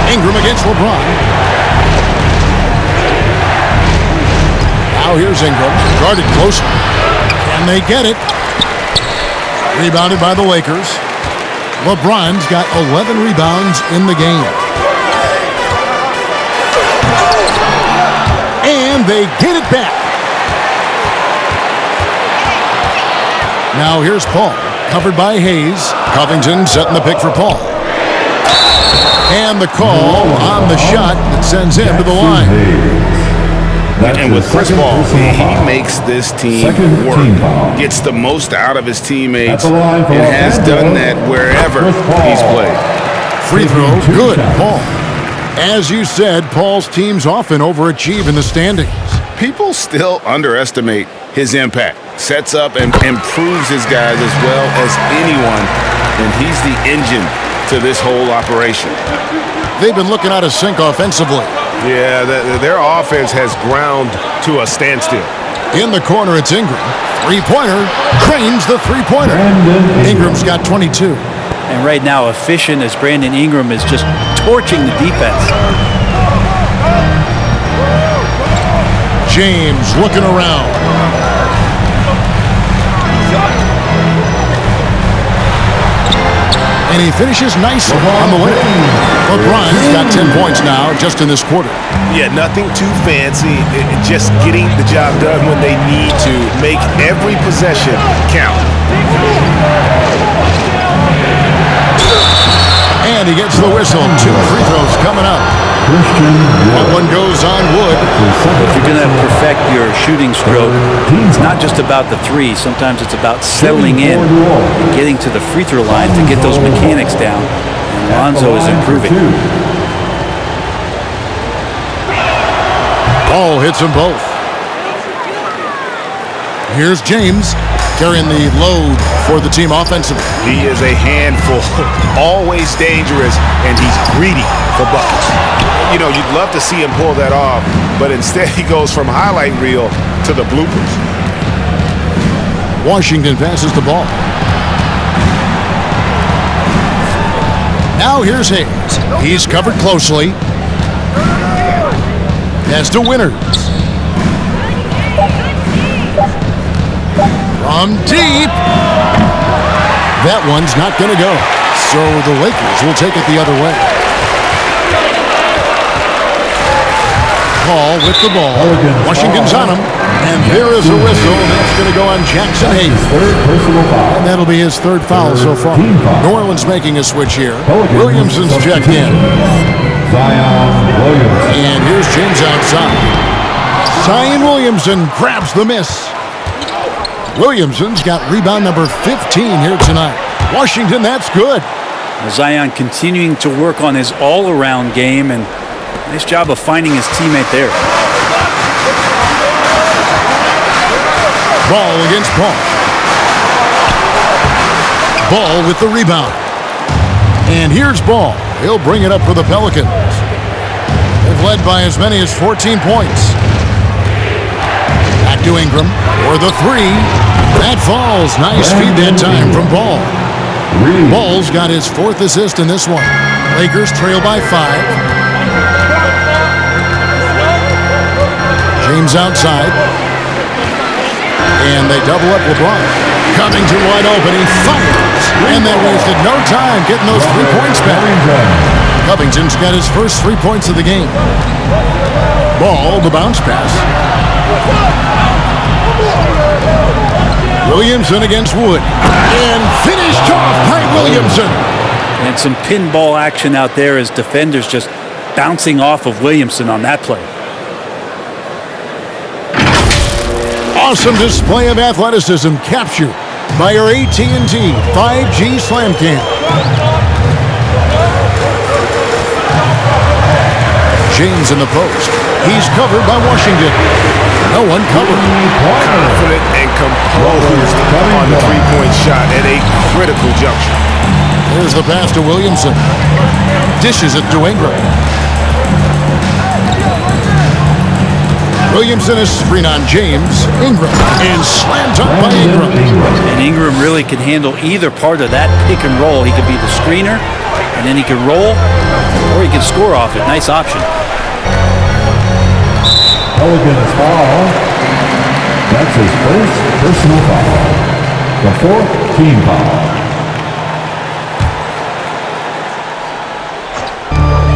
Ingram against LeBron. Now here's Ingram, guarded closely. And they get it. Rebounded by the Lakers. LeBron's got 11 rebounds in the game. And they get it back. Now here's Paul, covered by Hayes. Covington setting the pick for Paul. And the call on the shot that sends him to the line. And with Chris Paul, he makes this team work, gets the most out of his teammates, and has done that wherever he's played. Free throw, good, Paul. As you said, Paul's teams often overachieve in the standings. People still underestimate his impact. Sets up and improves his guys as well as anyone, and he's the engine to this whole operation. They've been looking out of sync offensively. Yeah, their offense has ground to a standstill. In the corner, it's Ingram. Three-pointer, cranes the three-pointer. Ingram's got 22. And right now, efficient as Brandon Ingram is just torching the defense. James looking around. And he finishes nicely on the way. LeBron's got 10 points now just in this quarter. Yeah, nothing too fancy. Just getting the job done when they need to. Make every possession count. And he gets the whistle. 2 free throws coming up. That one goes on Wood. If you're going to perfect your shooting stroke, it's not just about the 3. Sometimes it's about settling in and getting to the free throw line to get those mechanics down. And Lonzo is improving. Ball hits them both. Here's James carrying the load for the team offensively. He is a handful, always dangerous, and he's greedy for buckets. You know, you'd love to see him pull that off, but instead he goes from highlight reel to the bloopers. Washington passes the ball. Now here's Hayes. He's covered closely. Pass to Winters. From deep. That one's not going to go. So the Lakers will take it the other way. Paul with the ball. Washington's on him. And there is a whistle. That's going to go on Jackson Hayes. And that'll be his 3rd foul so far. New Orleans making a switch here. Williamson's checked in. And here's James outside. Zion Williamson grabs the miss. Williamson's got rebound number 15 here tonight. Washington, that's good. Zion continuing to work on his all-around game, and nice job of finding his teammate there. Ball against Paul. Ball with the rebound. And here's Ball. He'll bring it up for the Pelicans. They've led by as many as 14 points. Back to Ingram for the 3. That falls. Nice feed that time from Ball. Ball's got his 4th assist in this one. Lakers trail by 5. James outside. And they double up LeBron. Covington wide open. He fires. And they wasted no time getting those 3 points back. Covington's got his first 3 points of the game. Ball, the bounce pass. Williamson against Wood. And finished off by Williamson. And some pinball action out there as defenders just bouncing off of Williamson on that play. Awesome display of athleticism captured by your AT&T 5G Slam Cam. James in the post. He's covered by Washington. No one covered. Confident and composed on the three-point shot at a critical juncture. There's the pass to Williamson. Dishes it to Ingram. Williamson is screen on James. Ingram and slammed up by Ingram. And Ingram really can handle either part of that pick and roll. He could be the screener, and then he can roll, or he can score off it. Nice option. PeLiCANs foul. That's his first personal foul. The fourth team foul.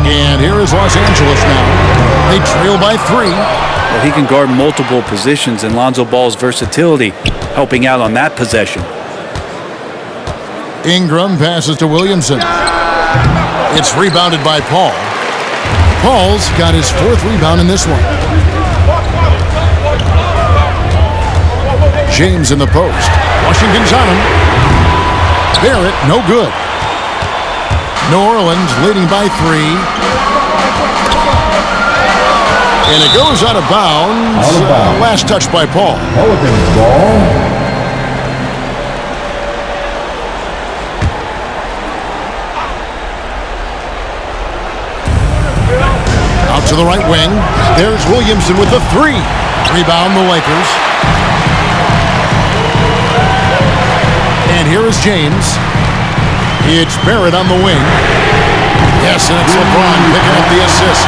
And here is Los Angeles now. They trail by 3. Well, he can guard multiple positions, and Lonzo Ball's versatility helping out on that possession. Ingram passes to Williamson. It's rebounded by Paul. Paul's got his 4th rebound in this one. James in the post. Washington's on him. Barrett, no good. New Orleans leading by 3. And it goes out of bounds. Last touch by Paul. PeLiCANs ball. Out to the right wing. There's Williamson with the 3. Rebound the Lakers. And here is James. It's Barrett on the wing. Yes, and it's LeBron picking up the assist.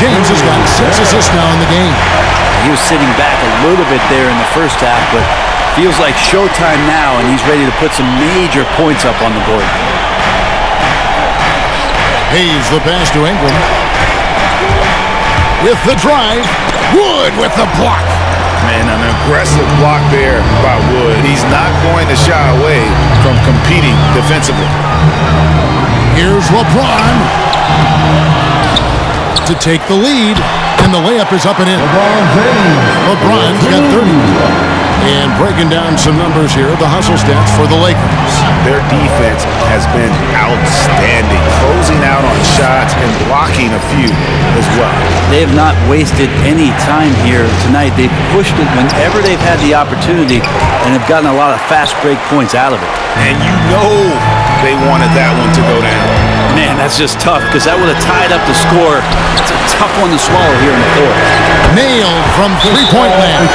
James has got 6 assists now in the game. He was sitting back a little bit there in the first half, but feels like showtime now, and he's ready to put some major points up on the board. Hayes the pass to Ingram. With the drive. Wood with the block. Man, an aggressive block there by Wood. He's not going to shy away from competing defensively. Here's LeBron to take the lead, and the layup is up and in. LeBron's got 30. And breaking down some numbers here, the hustle stats for the Lakers. Their defense has been outstanding, closing out on shots and blocking a few as well. They have not wasted any time here tonight. They've pushed it whenever they've had the opportunity and have gotten a lot of fast break points out of it. And you know they wanted that one to go down. Man, that's just tough because that would have tied up the score. It's a tough one to swallow here in the fourth. Nailed from three-point land.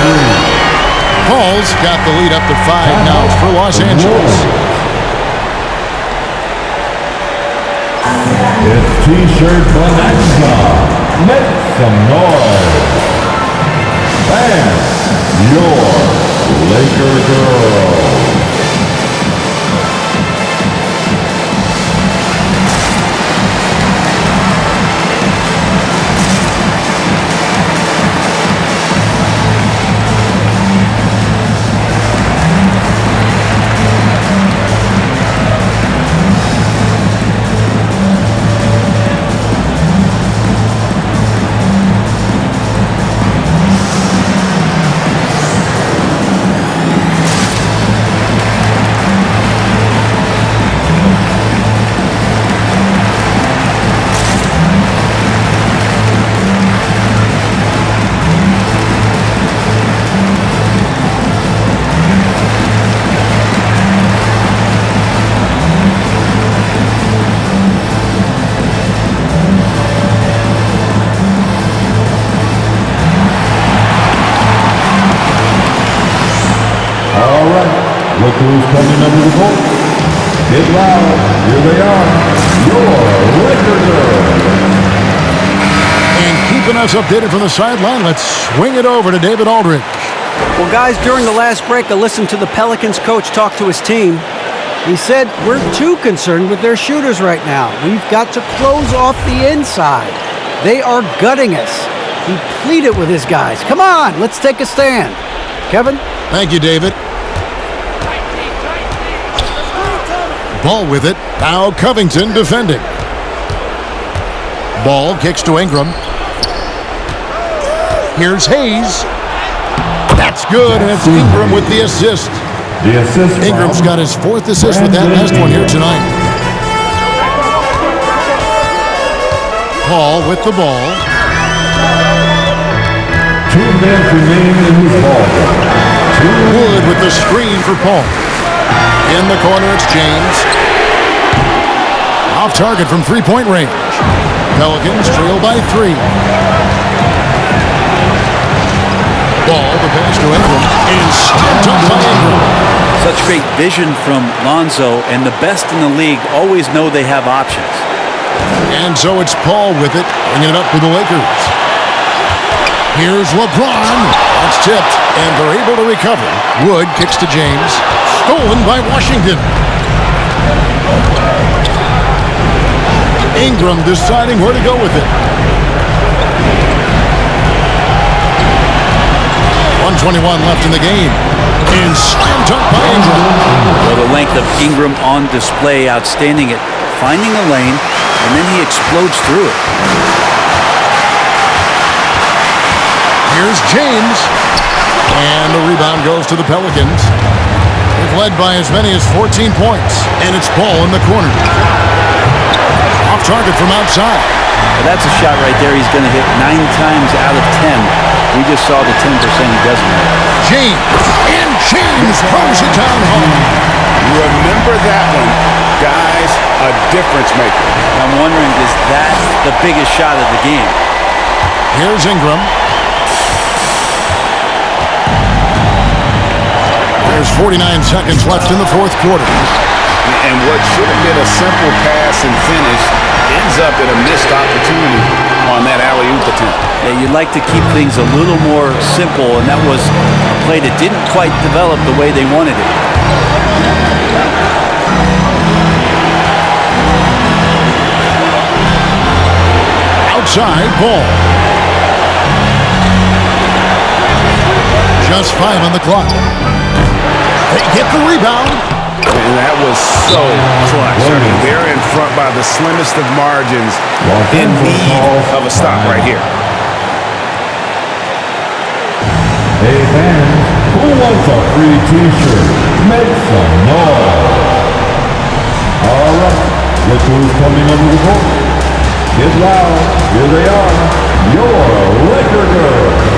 Paul's got the lead up to 5 now for Los Angeles. It's T-shirt Bonanza. Make some noise. And your Laker girl. Look who's coming under the court. Get loud. Here they are. Your Laker girls. And keeping us updated from the sideline, let's swing it over to David Aldridge. Well, guys, during the last break, I listened to the Pelicans coach talk to his team. He said, we're too concerned with their shooters right now. We've got to close off the inside. They are gutting us. He pleaded with his guys. Come on, let's take a stand. Kevin? Thank you, David. Ball with it. Now Covington defending. Ball kicks to Ingram. Here's Hayes. That's good, and it's Ingram with the assist. The assist. Ingram's got his 4th assist with that last one here tonight. Paul with the ball. 2 minutes remain in this ball game. Wood with the screen for Paul. In the corner, it's James. Off target from 3-point range. Pelicans trail by 3. Ball, the pass to Ingram. And stamped up by Ingram. Such great vision from Lonzo, and the best in the league always know they have options. And so it's Paul with it, bringing it up for the Lakers. Here's LeBron. That's tipped, and they're able to recover. Wood kicks to James. Stolen by Washington. Ingram deciding where to go with it. 1:21 left in the game. And slammed up by Ingram. Well, the length of Ingram on display, outstanding at finding a lane, and then he explodes through it. Here's James. And the rebound goes to the Pelicans. They've led by as many as 14 points. And it's Ball in the corner. Off target from outside. Well, that's a shot right there he's going to hit 9 times out of 10. We just saw the 10% he doesn't hit. James. And James throws it down home. Remember that one. Guys, a difference maker. I'm wondering, is that the biggest shot of the game? Here's Ingram. There's 49 seconds left in the 4th quarter. And what should have been a simple pass and finish ends up in a missed opportunity on that alley-oop attempt. Yeah, you'd like to keep things a little more simple, and that was a play that didn't quite develop the way they wanted it. Outside, Ball. Just 5 on the clock. They get the rebound. And that was so clutch. I mean, they're in front by the slimmest of margins, in need of a stop right here. Hey fans, who wants a free t-shirt? Make some noise. All right, look who's coming under the court. Get loud, here they are, your Laker girls.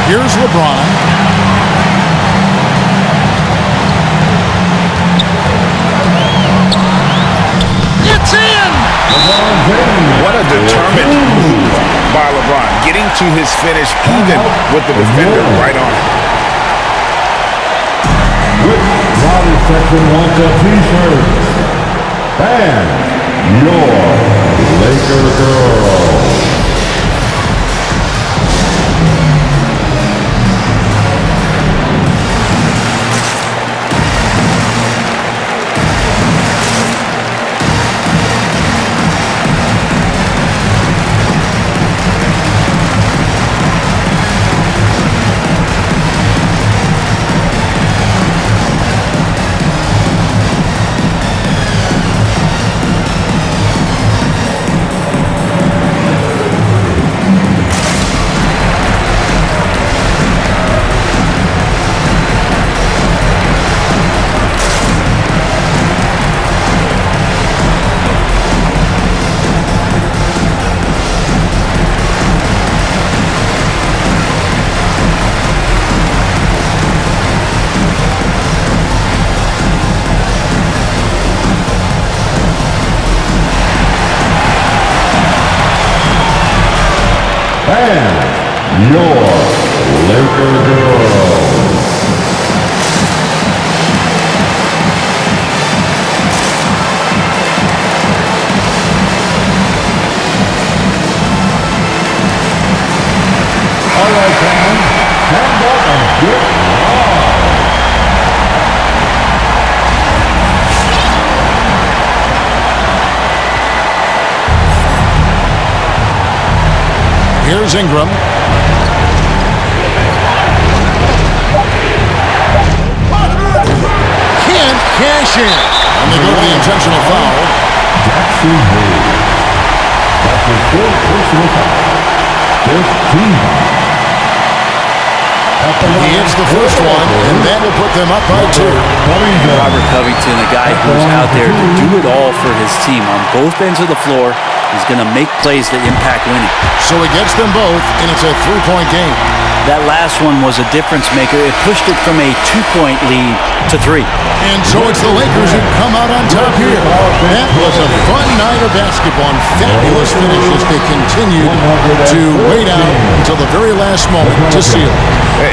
Here's LeBron. It's in! What a determined move by LeBron, getting to his finish even with the defender right on it. Which Raleigh section wants a t-shirt? And your Laker girl. your Laker girls. All right, fans, stand up and get loud. Here's Ingram. Can't cash in. And they go to the intentional foul. Jackson Hayes. That's his third personal foul. 15. He hits the first one, and that will put them up by 2. Robert Covington, a guy who's out there to do it all for his team on both ends of the floor. He's going to make plays that impact winning. So he gets them both, and it's a 3-point game. That last one was a difference maker. It pushed it from a 2-point lead to 3. And so it's the Lakers who come out on top here. That was a fun night of basketball and fabulous finish as they continued to wait out until the very last moment to seal.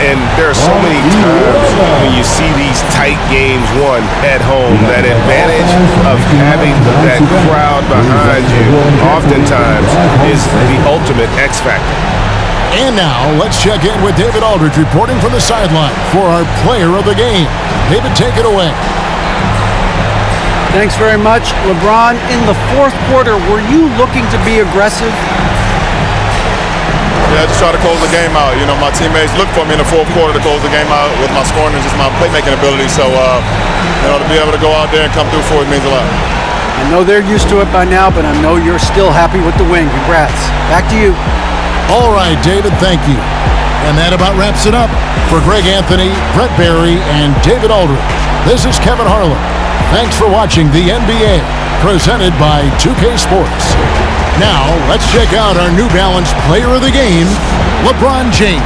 And there are so many times when you see these tight games won at home, that advantage of having that crowd behind you oftentimes is the ultimate X factor. And now, let's check in with David Aldridge reporting from the sideline for our player of the game. David, take it away. Thanks very much. LeBron, in the fourth quarter, were you looking to be aggressive? Yeah, just try to close the game out. You know, my teammates looked for me in the fourth quarter to close the game out with my scoring and just my playmaking ability. So, you know, to be able to go out there and come through for it means a lot. I know they're used to it by now, but I know you're still happy with the win. Congrats. Back to you. All right, David, thank you. And that about wraps it up. For Greg Anthony, Brett Barry, and David Aldridge, this is Kevin Harlan. Thanks for watching the NBA, presented by 2K Sports. Now, let's check out our New Balance player of the game, LeBron James.